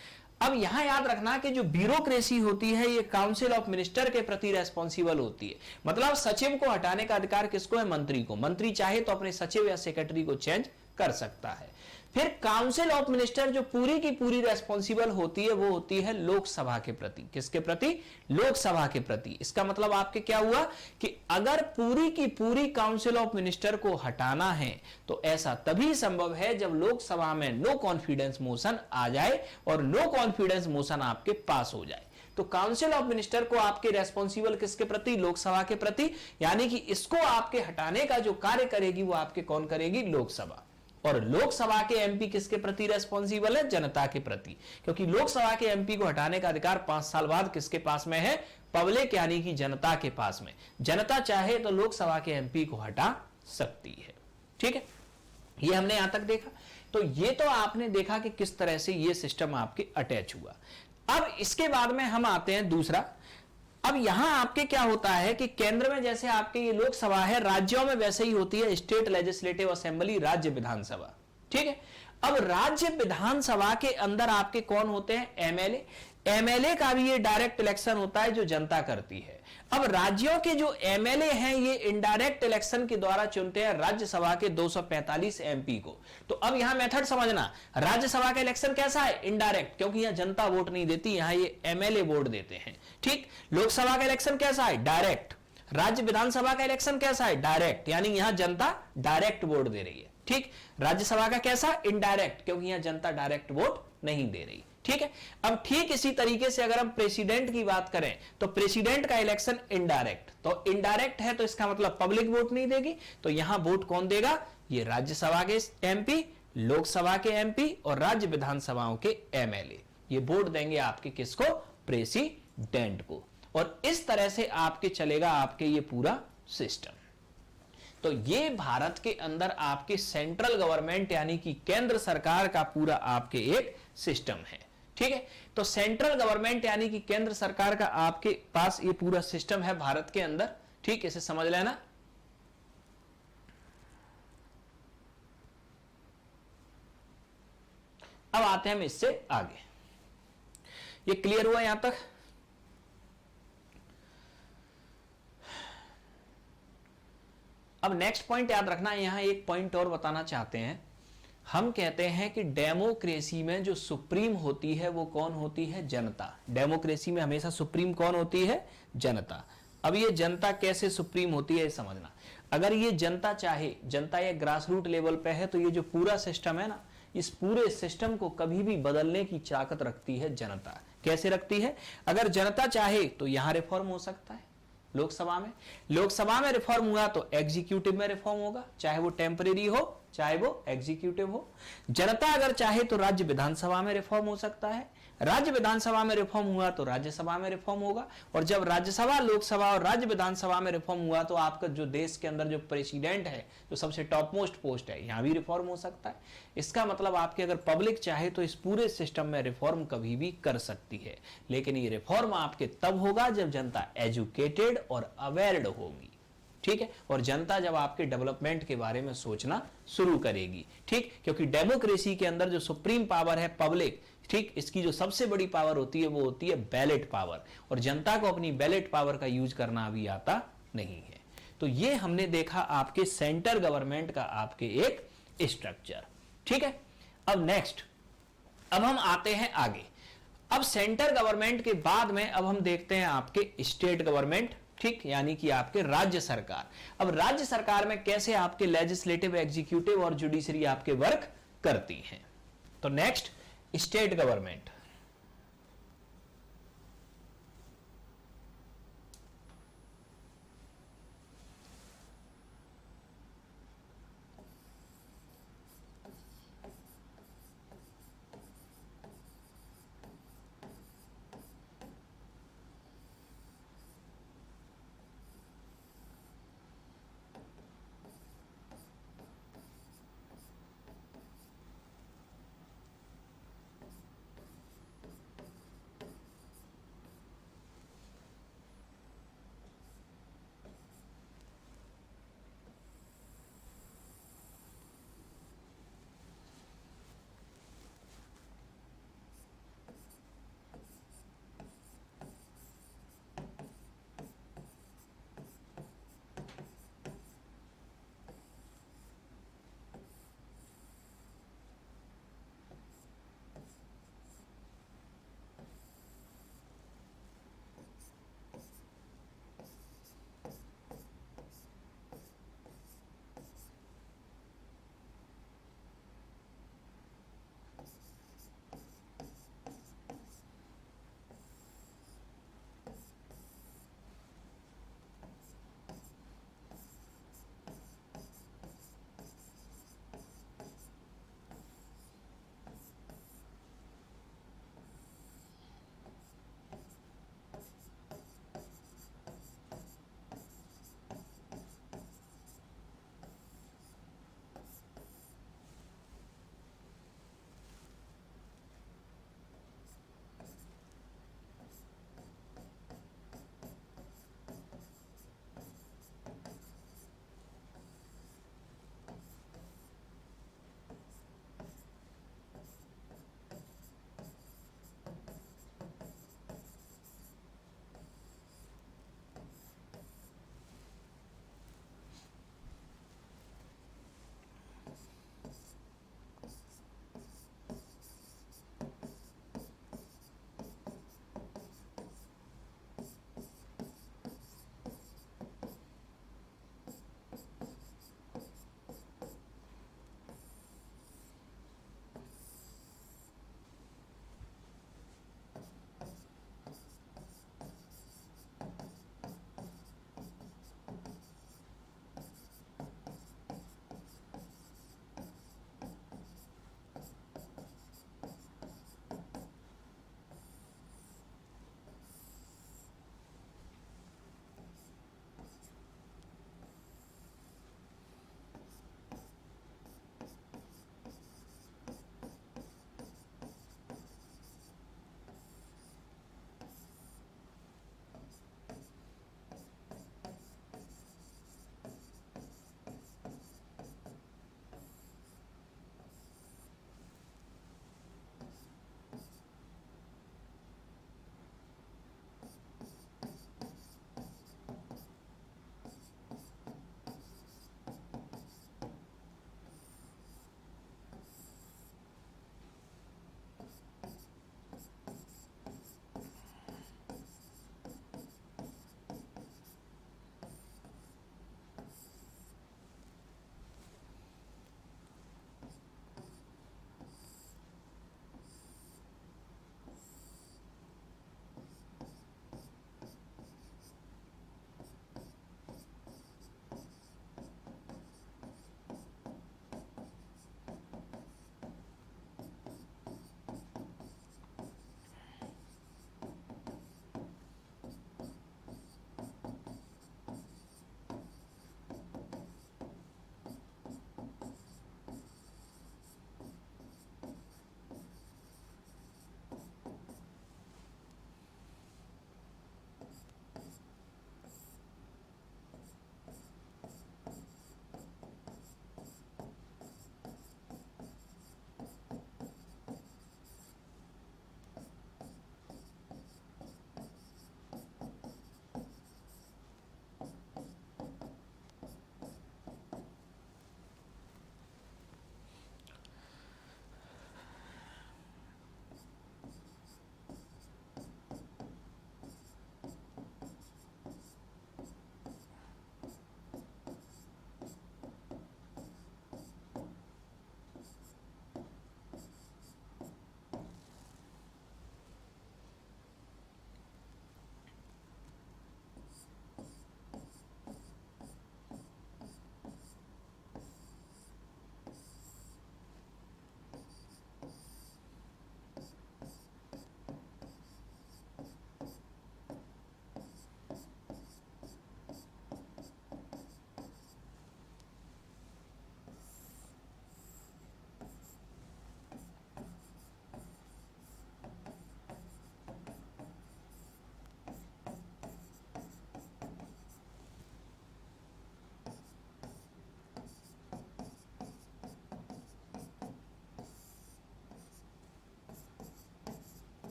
अब यहां याद रखना कि जो ब्यूरोक्रेसी होती है ये काउंसिल ऑफ मिनिस्टर के प्रति रेस्पॉन्सिबल होती है, मतलब सचिव को हटाने का अधिकार किसको है? मंत्री को। मंत्री चाहे तो अपने सचिव या सेक्रेटरी को चेंज कर सकता है। फिर काउंसिल ऑफ मिनिस्टर जो पूरी की पूरी रेस्पॉन्सिबल होती है वो होती है लोकसभा के प्रति। किसके प्रति? लोकसभा के प्रति। इसका मतलब आपके क्या हुआ कि अगर पूरी की पूरी काउंसिल ऑफ मिनिस्टर को हटाना है तो ऐसा तभी संभव है जब लोकसभा में नो कॉन्फिडेंस मोशन आ जाए और नो कॉन्फिडेंस मोशन आपके पास हो जाए। तो काउंसिल ऑफ मिनिस्टर को आपके रेस्पॉन्सिबल किसके प्रति? लोकसभा के प्रति, यानी कि इसको आपके हटाने का जो कार्य करेगी वो आपके कौन करेगी? लोकसभा। और लोकसभा के एमपी किसके प्रति रेस्पॉन्सिबल है? जनता के प्रति, क्योंकि लोकसभा के एमपी को हटाने का अधिकार 5 साल बाद किसके पास में है? पब्लिक यानी कि जनता के पास में। जनता चाहे तो लोकसभा के एमपी को हटा सकती है, ठीक है। ये हमने यहां तक देखा। तो ये तो आपने देखा कि किस तरह से ये सिस्टम आपके अटैच हुआ। अब इसके बाद में हम आते हैं दूसरा। अब यहां आपके क्या होता है कि केंद्र में जैसे आपके ये लोकसभा है, राज्यों में वैसे ही होती है स्टेट लेजिस्लेटिव असेंबली, राज्य विधानसभा, ठीक है। अब राज्य विधानसभा के अंदर आपके कौन होते हैं? एमएलए। एमएलए का भी ये डायरेक्ट इलेक्शन होता है जो जनता करती है। अब राज्यों के जो एमएलए हैं ये इनडायरेक्ट इलेक्शन के द्वारा चुनते हैं राज्यसभा के 245 एमपी को। तो अब यहां मेथड समझना, राज्यसभा का इलेक्शन कैसा है? इनडायरेक्ट, क्योंकि यहां जनता वोट नहीं देती, यहां ये एमएलए वोट देते हैं, ठीक। लोकसभा का इलेक्शन कैसा है? डायरेक्ट। राज्य विधानसभा का इलेक्शन कैसा है? डायरेक्ट, यानी यहां जनता डायरेक्ट वोट दे रही है, ठीक। राज्यसभा का कैसा? इनडायरेक्ट, क्योंकि यहां जनता डायरेक्ट वोट नहीं दे रही, ठीक है। अब ठीक इसी तरीके से अगर हम प्रेसिडेंट की बात करें तो प्रेसिडेंट का इलेक्शन इनडायरेक्ट, तो इनडायरेक्ट है तो इसका मतलब पब्लिक वोट नहीं देगी, तो यहां वोट कौन देगा? ये राज्यसभा के एमपी, लोकसभा के एमपी और राज्य विधानसभाओं के एमएलए, ये वोट देंगे आपके किसको? प्रेसिडेंट को। और इस तरह से आपके चलेगा आपके ये पूरा सिस्टम। तो ये भारत के अंदर आपके सेंट्रल गवर्नमेंट यानी कि केंद्र सरकार का पूरा आपके एक सिस्टम है, ठीक है। तो सेंट्रल गवर्नमेंट यानी कि केंद्र सरकार का आपके पास ये पूरा सिस्टम है भारत के अंदर, ठीक, इसे समझ लेना। अब आते हैं हम इससे आगे। ये क्लियर हुआ यहां तक? अब नेक्स्ट पॉइंट याद रखना, यहां एक पॉइंट और बताना चाहते हैं। हम कहते हैं कि डेमोक्रेसी में जो सुप्रीम होती है वो कौन होती है? जनता। डेमोक्रेसी में हमेशा सुप्रीम कौन होती है? जनता। अब ये जनता कैसे सुप्रीम होती है समझना। अगर ये जनता चाहे, जनता ये ग्रास रूट लेवल पे है, तो ये जो पूरा सिस्टम है ना, इस पूरे सिस्टम को कभी भी बदलने की ताकत रखती है जनता। कैसे रखती है? अगर जनता चाहे तो यहां रिफॉर्म हो सकता है लोकसभा में। लोकसभा में रिफॉर्म हुआ तो एग्जीक्यूटिव में रिफॉर्म होगा, चाहे वो टेम्परेरी हो चाहे वो एग्जीक्यूटिव हो। जनता अगर चाहे तो राज्य विधानसभा में रिफॉर्म हो सकता है, राज्य विधानसभा में रिफॉर्म हुआ तो राज्यसभा में रिफॉर्म होगा, और जब राज्यसभा, लोकसभा और राज्य विधानसभा में रिफॉर्म हुआ तो आपका जो देश के अंदर जो प्रेसिडेंट है, जो सबसे टॉप मोस्ट पोस्ट है, यहां भी रिफॉर्म हो सकता है। इसका मतलब आपके अगर पब्लिक चाहे तो इस पूरे सिस्टम में रिफॉर्म कभी भी कर सकती है, लेकिन ये रिफॉर्म आपके तब होगा जब जनता एजुकेटेड और अवेयर्ड होगी, ठीक है। और जनता जब आपके डेवलपमेंट के बारे में सोचना शुरू करेगी, ठीक, क्योंकि डेमोक्रेसी के अंदर जो सुप्रीम पावर है पब्लिक, ठीक, इसकी जो सबसे बड़ी पावर होती है वो होती है बैलेट पावर, और जनता को अपनी बैलेट पावर का यूज करना अभी आता नहीं है। तो ये हमने देखा आपके सेंटर गवर्नमेंट का आपके एक स्ट्रक्चर। ठीक है, अब नेक्स्ट, अब हम आते हैं आगे। अब सेंटर गवर्नमेंट के बाद में अब हम देखते हैं आपके स्टेट गवर्नमेंट, ठीक, यानी कि आपके राज्य सरकार। अब राज्य सरकार में कैसे आपके लेजिस्लेटिव, एग्जीक्यूटिव और जुडिशरी आपके वर्क करती हैं। तो नेक्स्ट, स्टेट गवर्नमेंट।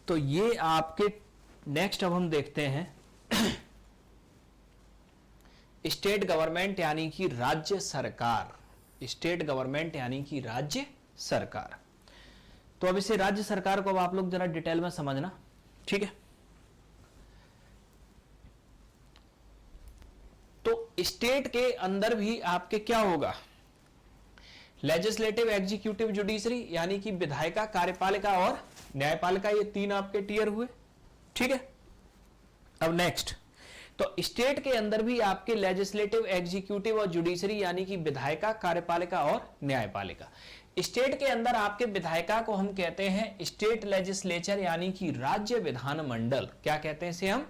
तो ये आपके नेक्स्ट अब हम देखते हैं स्टेट गवर्नमेंट यानी कि राज्य सरकार, स्टेट गवर्नमेंट यानी कि राज्य सरकार। तो अब इसे राज्य सरकार को अब आप लोग जरा डिटेल में समझना, ठीक है। तो स्टेट के अंदर भी आपके क्या होगा, लेजिस्लेटिव, एग्जीक्यूटिव, जुडिशरी यानी कि विधायिका, कार्यपालिका और न्यायपालिका, ये तीन आपके टियर हुए, ठीक है। अब नेक्स्ट, तो स्टेट के अंदर भी आपके लेजिस्लेटिव, एग्जीक्यूटिव और जुडिशरी यानी कि विधायिका, कार्यपालिका और न्यायपालिका। स्टेट के अंदर आपके विधायिका को हम कहते हैं स्टेट लेजिस्लेचर यानी कि राज्य विधानमंडल। क्या कहते हैं इसे हम?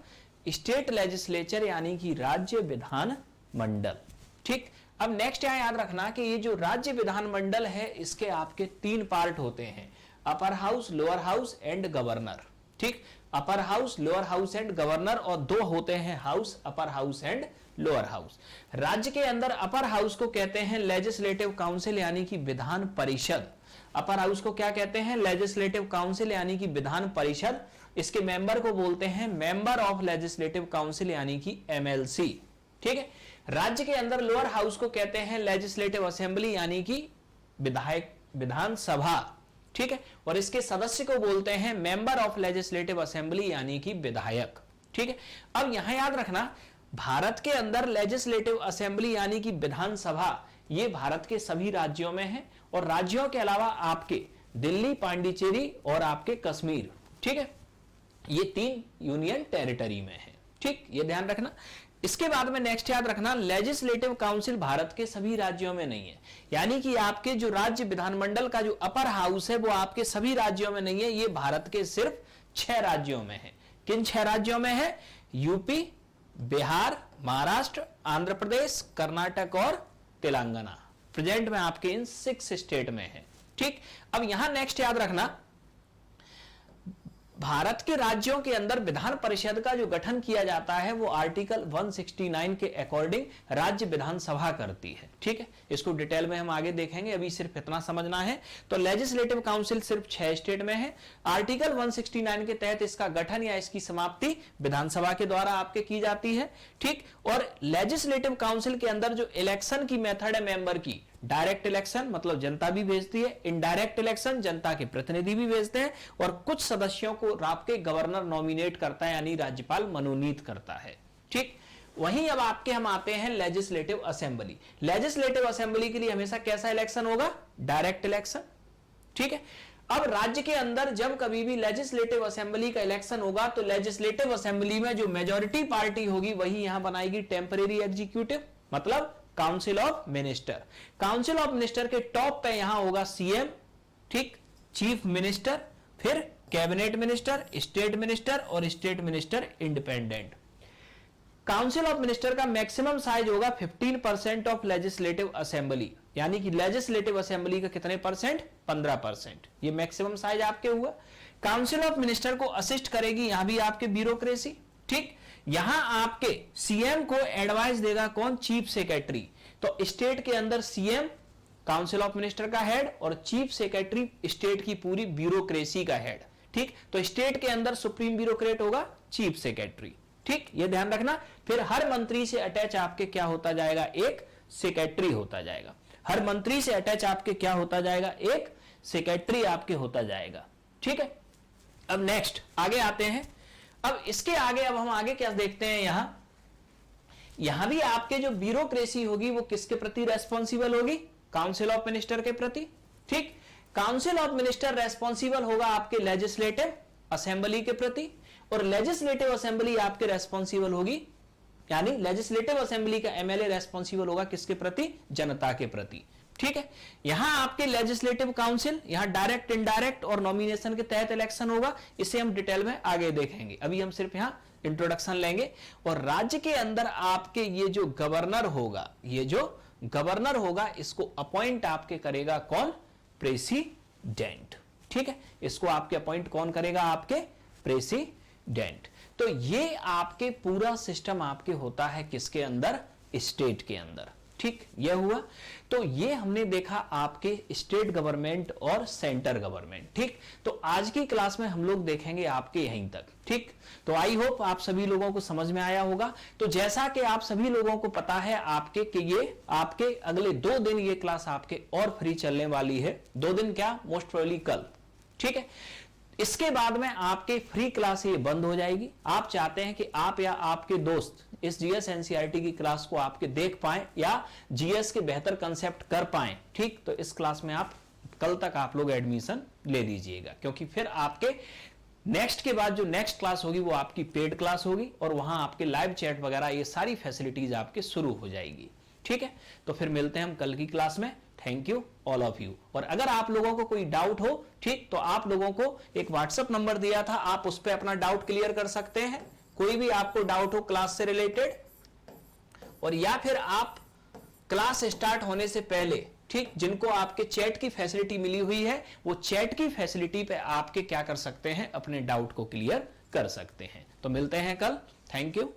स्टेट लेजिस्लेचर यानी कि राज्य विधान मंडल, ठीक। अब नेक्स्ट यहां याद रखना कि ये जो राज्य विधानमंडल है इसके आपके तीन पार्ट होते हैं, upper house, lower house and governor, ठीक। Upper house, lower house and governor, और दो होते हैं house, upper house and lower house. राज्य के अंदर अपर हाउस को कहते हैं लेजिस्लेटिव काउंसिल यानी कि विधान परिषद। अपर हाउस को क्या कहते हैं? लेजिस्लेटिव काउंसिल यानी कि विधान परिषद। इसके मेंबर को बोलते हैं मेंबर ऑफ लेजिस्लेटिव काउंसिल यानी कि एमएलसी, ठीक है। राज्य के अंदर लोअर हाउस को कहते हैं लेजिस्लेटिव असेंबली यानी कि विधानसभा, ठीक है। और इसके सदस्य को बोलते हैं मेंबर ऑफ लेजिस्लेटिव असेंबली यानी कि विधायक, ठीक है। अब यहां याद रखना, भारत के अंदर लेजिस्लेटिव असेंबली यानी कि विधानसभा ये भारत के सभी राज्यों में है, और राज्यों के अलावा आपके दिल्ली, पांडिचेरी और आपके कश्मीर, ठीक है, ये तीन यूनियन टेरिटरी में है, ठीक, ये ध्यान रखना। इसके बाद में नेक्स्ट याद रखना, लेजिस्लेटिव काउंसिल भारत के सभी राज्यों में नहीं है, यानी कि आपके जो राज्य विधानमंडल का जो अपर हाउस है वो आपके सभी राज्यों में नहीं है, ये भारत के सिर्फ 6 राज्यों में है। किन 6 राज्यों में है? यूपी, बिहार, महाराष्ट्र, आंध्र प्रदेश, कर्नाटक और तेलंगाना। प्रेजेंट में आपके इन 6 स्टेट में है, ठीक। अब यहां नेक्स्ट याद रखना, भारत के राज्यों के अंदर विधान परिषद का जो गठन किया जाता है वो आर्टिकल 169 के अकॉर्डिंग राज्य विधानसभा करती है, ठीक है। इसको डिटेल में हम आगे देखेंगे, अभी सिर्फ इतना समझना है। तो लेजिस्लेटिव काउंसिल सिर्फ 6 स्टेट में है। आर्टिकल 169 के तहत इसका गठन या इसकी समाप्ति विधानसभा के द्वारा आपके की जाती है, ठीक। और लेजिस्लेटिव काउंसिल के अंदर जो इलेक्शन की मेथड है मेंबर की, डायरेक्ट इलेक्शन मतलब जनता भी भेजती है, इनडायरेक्ट इलेक्शन जनता के प्रतिनिधि भी भेजते हैं, और कुछ सदस्यों को आपके गवर्नर नॉमिनेट करता है यानी राज्यपाल मनोनीत करता है, ठीक। वहीं अब आपके हम आते हैं लेजिस्लेटिव असेंबली। लेजिस्लेटिव असेंबली के लिए हमेशा कैसा इलेक्शन होगा? डायरेक्ट इलेक्शन, ठीक है। अब राज्य के अंदर जब कभी भी लेजिस्लेटिव असेंबली का इलेक्शन होगा तो लेजिस्लेटिव असेंबली में जो मेजॉरिटी पार्टी होगी वही यहां बनाएगी टेम्परेरी एग्जीक्यूटिव, मतलब council of minister. Council of minister के टॉप पे यहां होगा सीएम, ठीक, चीफ मिनिस्टर, फिर कैबिनेट मिनिस्टर, स्टेट मिनिस्टर और state minister independent. Council of minister का मैक्सिमम साइज होगा 15% ऑफ लेजिस्लेटिव असेंबली, यानी कि लेजिस्लेटिव असेंबली का कितने परसेंट? 15%। ये मैक्सिमम साइज आपके हुआ। काउंसिल ऑफ मिनिस्टर को असिस्ट करेगी यहां भी आपके ब्यूरोक्रेसी, ठीक। यहां आपके सीएम को एडवाइस देगा कौन? Chief secretary. तो स्टेट के अंदर सीएम काउंसिल ऑफ मिनिस्टर का हेड और चीफ सेक्रेटरी स्टेट की पूरी ब्यूरोक्रेसी का हेड, ठीक। तो स्टेट के अंदर सुप्रीम ब्यूरोक्रेट होगा चीफ सेक्रेटरी, ठीक, ये ध्यान रखना। फिर हर मंत्री से अटैच आपके क्या होता जाएगा? एक सेक्रेटरी होता जाएगा। हर मंत्री से अटैच आपके क्या होता जाएगा? एक सेक्रेटरी आपके होता जाएगा, ठीक है। अब नेक्स्ट आगे आते हैं। अब इसके आगे अब हम आगे क्या देखते हैं, यहां भी आपके जो ब्यूरोक्रेसी होगी वो किसके प्रति रेस्पॉन्सिबल होगी? काउंसिल ऑफ मिनिस्टर के प्रति, ठीक। काउंसिल ऑफ मिनिस्टर रेस्पॉन्सिबल होगा आपके लेजिस्लेटिव असेंबली के प्रति, और लेजिस्लेटिव असेंबली आपके रेस्पॉन्सिबल होगी, यानी लेजिस्लेटिव असेंबली का एमएलए रेस्पॉन्सिबल होगा किसके प्रति? जनता के प्रति, ठीक है। यहां आपके लेजिस्लेटिव काउंसिल, यहां डायरेक्ट, इनडायरेक्ट और नॉमिनेशन के तहत इलेक्शन होगा, इसे हम डिटेल में आगे देखेंगे, अभी हम सिर्फ यहां इंट्रोडक्शन लेंगे। और राज्य के अंदर आपके ये जो गवर्नर होगा, ये जो गवर्नर होगा इसको अपॉइंट आपके करेगा कौन? प्रेसिडेंट, ठीक है। इसको आपके अपॉइंट कौन करेगा? आपके प्रेसिडेंट। तो ये आपके पूरा सिस्टम आपके होता है किसके अंदर? स्टेट के अंदर, ठीक, यह हुआ। तो ये हमने देखा आपके स्टेट गवर्नमेंट और सेंटर गवर्नमेंट। ठीक, तो आज की क्लास में हम लोग देखेंगे आपके यहीं तक। ठीक, तो आई होप आप सभी लोगों को समझ में आया होगा। तो जैसा कि आप सभी लोगों को पता है आपके कि ये आपके अगले 2 दिन ये क्लास आपके और फ्री चलने वाली है। 2 दिन क्या, मोस्ट प्रोबेबली कल। ठीक है, इसके बाद में आपके फ्री क्लास ये बंद हो जाएगी। आप चाहते हैं कि आप या आपके दोस्त इस जीएस एनसीईआरटी की क्लास को आपके देख पाएं या जीएस के बेहतर कंसेप्ट कर पाएं, ठीक, तो इस क्लास में आप कल तक आप लोग एडमिशन ले लीजिएगा, क्योंकि फिर आपके नेक्स्ट के बाद जो नेक्स्ट क्लास होगी वो आपकी पेड क्लास होगी और वहां आपके लाइव चैट वगैरह ये सारी फैसिलिटीज आपके शुरू हो जाएगी। ठीक है, तो फिर मिलते हैं हम कल की क्लास में। Thank you all of you. और अगर आप लोगों को कोई डाउट हो, ठीक, तो आप लोगों को एक व्हाट्सएप नंबर दिया था, आप उस पर अपना डाउट क्लियर कर सकते हैं। कोई भी आपको डाउट हो क्लास से रिलेटेड, और या फिर आप क्लास स्टार्ट होने से पहले, ठीक, जिनको आपके चैट की फैसिलिटी मिली हुई है वो चैट की फैसिलिटी पे आपके क्या कर सकते हैं, अपने डाउट को क्लियर कर सकते हैं। तो मिलते हैं कल। Thank you.